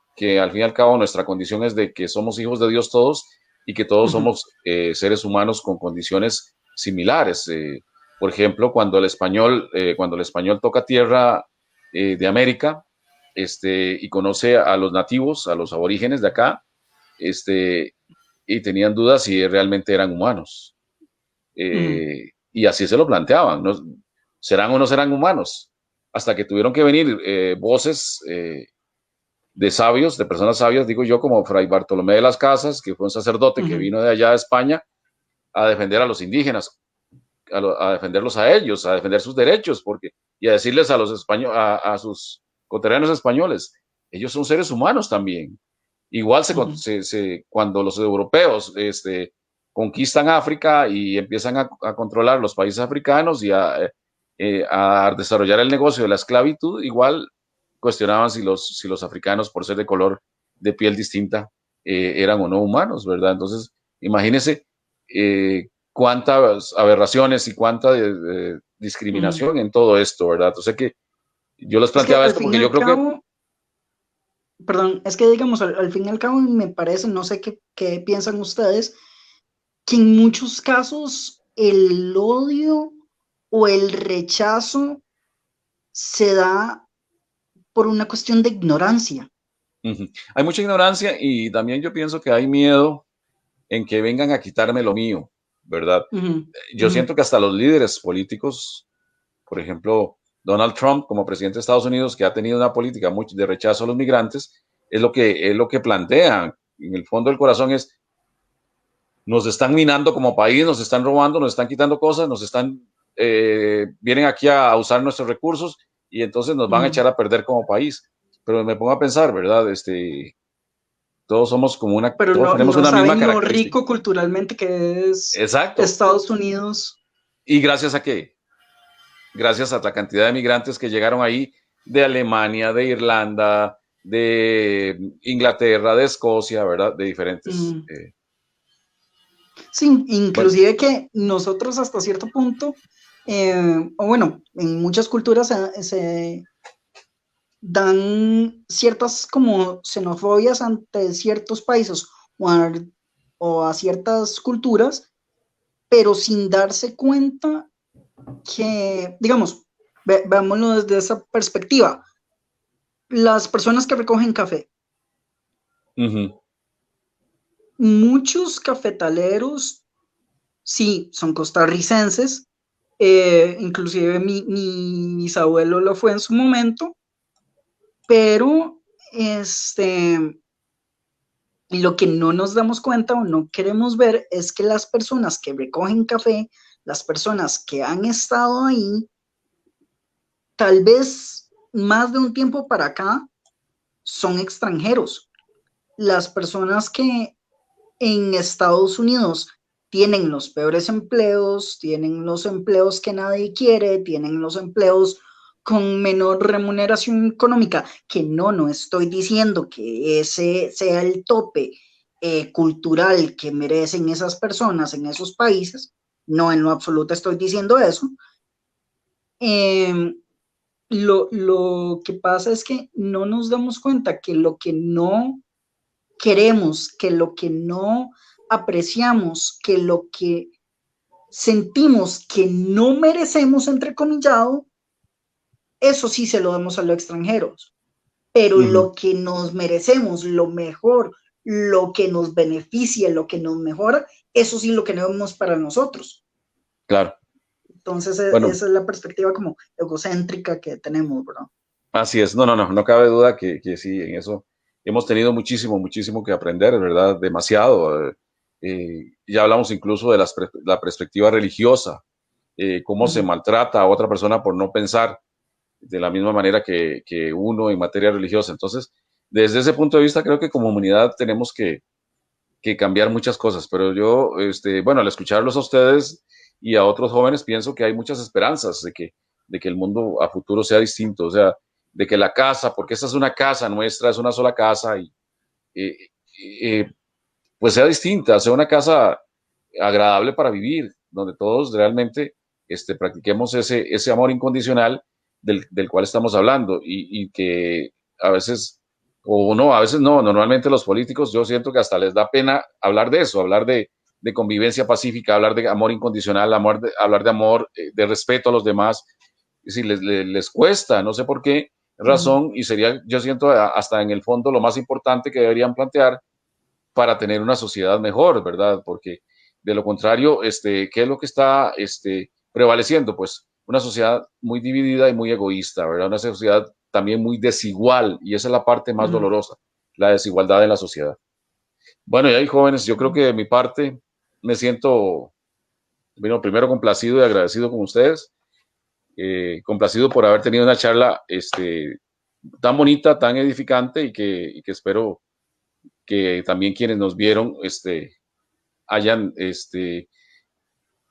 al fin y al cabo nuestra condición es de que somos hijos de Dios todos y que todos somos seres humanos con condiciones similares. Por ejemplo, cuando el español toca tierra de América, y conoce a los nativos, a los aborígenes de acá, y tenían dudas si realmente eran humanos. Y así se lo planteaban, ¿no? ¿Serán o no serán humanos? Hasta que tuvieron que venir voces de sabios, de personas sabias, digo yo, como Fray Bartolomé de las Casas, que fue un sacerdote que vino de allá de España a defender a los indígenas, a defenderlos a ellos, a defender sus derechos, y a decirles a los españoles, a sus coterráneos españoles, ellos son seres humanos también. Igual cuando los europeos conquistan África y empiezan a controlar los países africanos y a desarrollar el negocio de la esclavitud, igual cuestionaban si los africanos, por ser de color de piel distinta, eran o no humanos, ¿verdad? Entonces, imagínense cuántas aberraciones y cuánta discriminación en todo esto, ¿verdad? Entonces, que yo les planteaba esto porque yo creo que... Perdón, es que digamos, al fin y al cabo me parece, no sé qué piensan ustedes, que en muchos casos el odio o el rechazo se da por una cuestión de ignorancia. Hay mucha ignorancia y también yo pienso que hay miedo en que vengan a quitarme lo mío, ¿verdad? Yo siento que hasta los líderes políticos, por ejemplo, Donald Trump como presidente de Estados Unidos, que ha tenido una política de rechazo a los migrantes, es lo que plantean. En el fondo del corazón es, nos están minando como país, nos están robando, nos están quitando cosas, vienen aquí a usar nuestros recursos y entonces nos van a echar a perder como país. Pero me pongo a pensar, ¿verdad? Todos somos como pero todos tenemos no una misma saben lo característica. rico culturalmente que es Exacto. Estados Unidos. ¿Y gracias a qué? Gracias a la cantidad de migrantes que llegaron ahí de Alemania, de Irlanda, de Inglaterra, de Escocia, ¿verdad? De diferentes. Sí, inclusive que nosotros hasta cierto punto, o bueno, en muchas culturas se dan ciertas como xenofobias ante ciertos países o a ciertas culturas, pero sin darse cuenta que, digamos, veámoslo desde esa perspectiva, las personas que recogen café. Muchos cafetaleros, sí, son costarricenses, inclusive mi bisabuelo lo fue en su momento, pero lo que no nos damos cuenta o no queremos ver es que las personas que recogen café, las personas que han estado ahí, tal vez más de un tiempo para acá, son extranjeros. Las personas que en Estados Unidos tienen los peores empleos, tienen los empleos que nadie quiere, tienen los empleos con menor remuneración económica, que no estoy diciendo que ese sea el tope cultural que merecen esas personas en esos países, no en lo absoluto estoy diciendo eso. Lo que pasa es que no nos damos cuenta que lo que no queremos, que lo que no apreciamos, que lo que sentimos que no merecemos, entrecomillado, eso sí se lo damos a los extranjeros. Pero lo que nos merecemos, lo mejor, lo que nos beneficia, lo que nos mejora, eso sí lo queremos para nosotros. Claro. Entonces, bueno, esa es la perspectiva como egocéntrica que tenemos, ¿verdad? Así es, no cabe duda que sí, en eso hemos tenido muchísimo que aprender, ¿verdad? Demasiado. Ya hablamos incluso de la perspectiva religiosa, cómo se maltrata a otra persona por no pensar de la misma manera que uno en materia religiosa. Entonces, desde ese punto de vista, creo que como humanidad tenemos que cambiar muchas cosas, pero yo, bueno, al escucharlos a ustedes y a otros jóvenes, pienso que hay muchas esperanzas de que el mundo a futuro sea distinto, o sea, de que la casa, porque esta es una casa nuestra, es una sola casa, y pues sea distinta, sea una casa agradable para vivir, donde todos realmente practiquemos ese amor incondicional del cual estamos hablando, y que a veces, o no, a veces no, normalmente los políticos yo siento que hasta les da pena hablar de eso, hablar de convivencia pacífica, hablar de amor incondicional, hablar de amor, de respeto a los demás. Es decir, les cuesta, no sé por qué, razón y sería, yo siento, hasta en el fondo lo más importante que deberían plantear para tener una sociedad mejor, ¿verdad? Porque de lo contrario, ¿qué es lo que está prevaleciendo? Pues una sociedad muy dividida y muy egoísta, ¿verdad? Una sociedad también muy desigual y esa es la parte más dolorosa, la desigualdad de la sociedad. Bueno, y ahí jóvenes, yo creo que de mi parte me siento, bueno, primero complacido y agradecido con ustedes, complacido por haber tenido una charla tan bonita, tan edificante y que espero que también quienes nos vieron hayan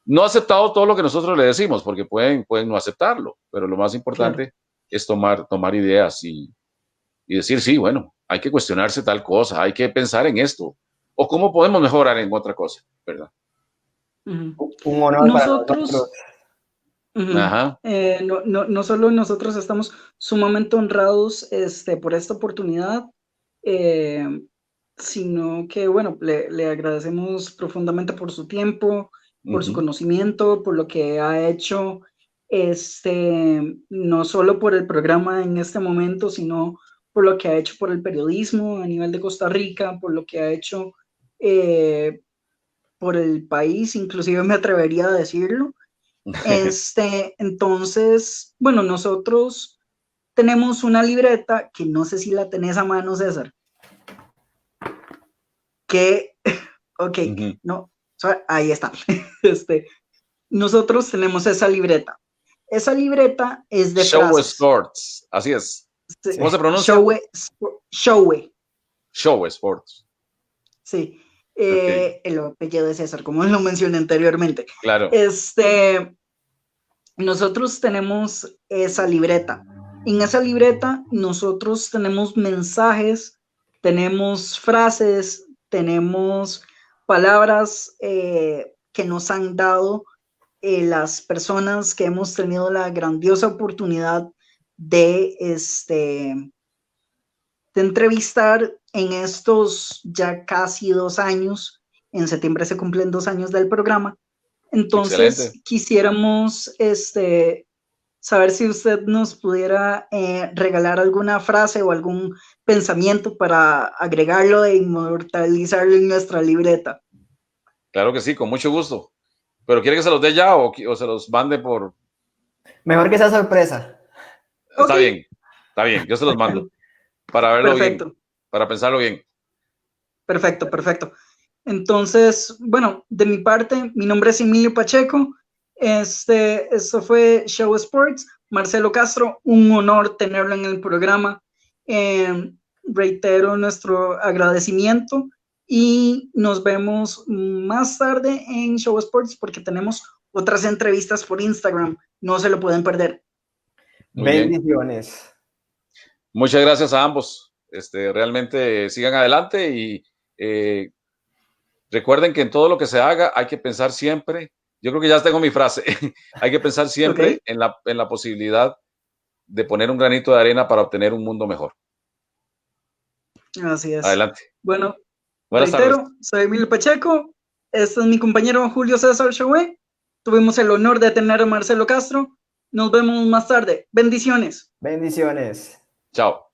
no aceptado todo lo que nosotros le decimos, porque pueden no aceptarlo, pero lo más importante es tomar ideas y decir, sí, bueno, hay que cuestionarse tal cosa, hay que pensar en esto, o cómo podemos mejorar en otra cosa, ¿verdad? Un honor para nosotros. Ajá. No solo nosotros estamos sumamente honrados por esta oportunidad, sino que, bueno, le agradecemos profundamente por su tiempo, por su conocimiento, por lo que ha hecho, no solo por el programa en este momento, sino por lo que ha hecho por el periodismo a nivel de Costa Rica, por lo que ha hecho por el país, inclusive me atrevería a decirlo. Entonces, bueno, nosotros tenemos una libreta que no sé si la tenés a mano, César. Ok, no, ahí está. Nosotros tenemos esa libreta. Esa libreta es de Show frases. Sports, así es. ¿Cómo se pronuncia? Show Sports. Sí. El apellido de César, como lo mencioné anteriormente. Claro. Nosotros tenemos esa libreta. En esa libreta nosotros tenemos mensajes, tenemos frases, tenemos palabras que nos han dado las personas que hemos tenido la grandiosa oportunidad de entrevistar en estos ya casi 2 años. En septiembre se cumplen 2 años del programa. Entonces, excelente. Quisiéramos saber si usted nos pudiera regalar alguna frase o algún pensamiento para agregarlo e inmortalizarlo en nuestra libreta. Claro que sí, con mucho gusto. ¿Pero quiere que se los dé ya o se los mande por...? Mejor que sea sorpresa. Está bien, yo se los mando. Para verlo Perfecto. Bien, para pensarlo bien. Perfecto. Entonces, bueno, de mi parte, mi nombre es Emilio Pacheco. Esto fue Show Sports. Marcelo Castro, un honor tenerlo en el programa. Reitero nuestro agradecimiento y nos vemos más tarde en Show Sports porque tenemos otras entrevistas por Instagram. No se lo pueden perder. Bendiciones. Bien. Muchas gracias a ambos. Realmente sigan adelante y recuerden que en todo lo que se haga hay que pensar siempre, yo creo que ya tengo mi frase, hay que pensar siempre en la posibilidad de poner un granito de arena para obtener un mundo mejor. Así es. Adelante. Bueno, buenas reitero, tardes. Soy Emilio Pacheco, este es mi compañero Julio César Chauvé. Tuvimos el honor de tener a Marcelo Castro. Nos vemos más tarde. Bendiciones. Bendiciones. Chao.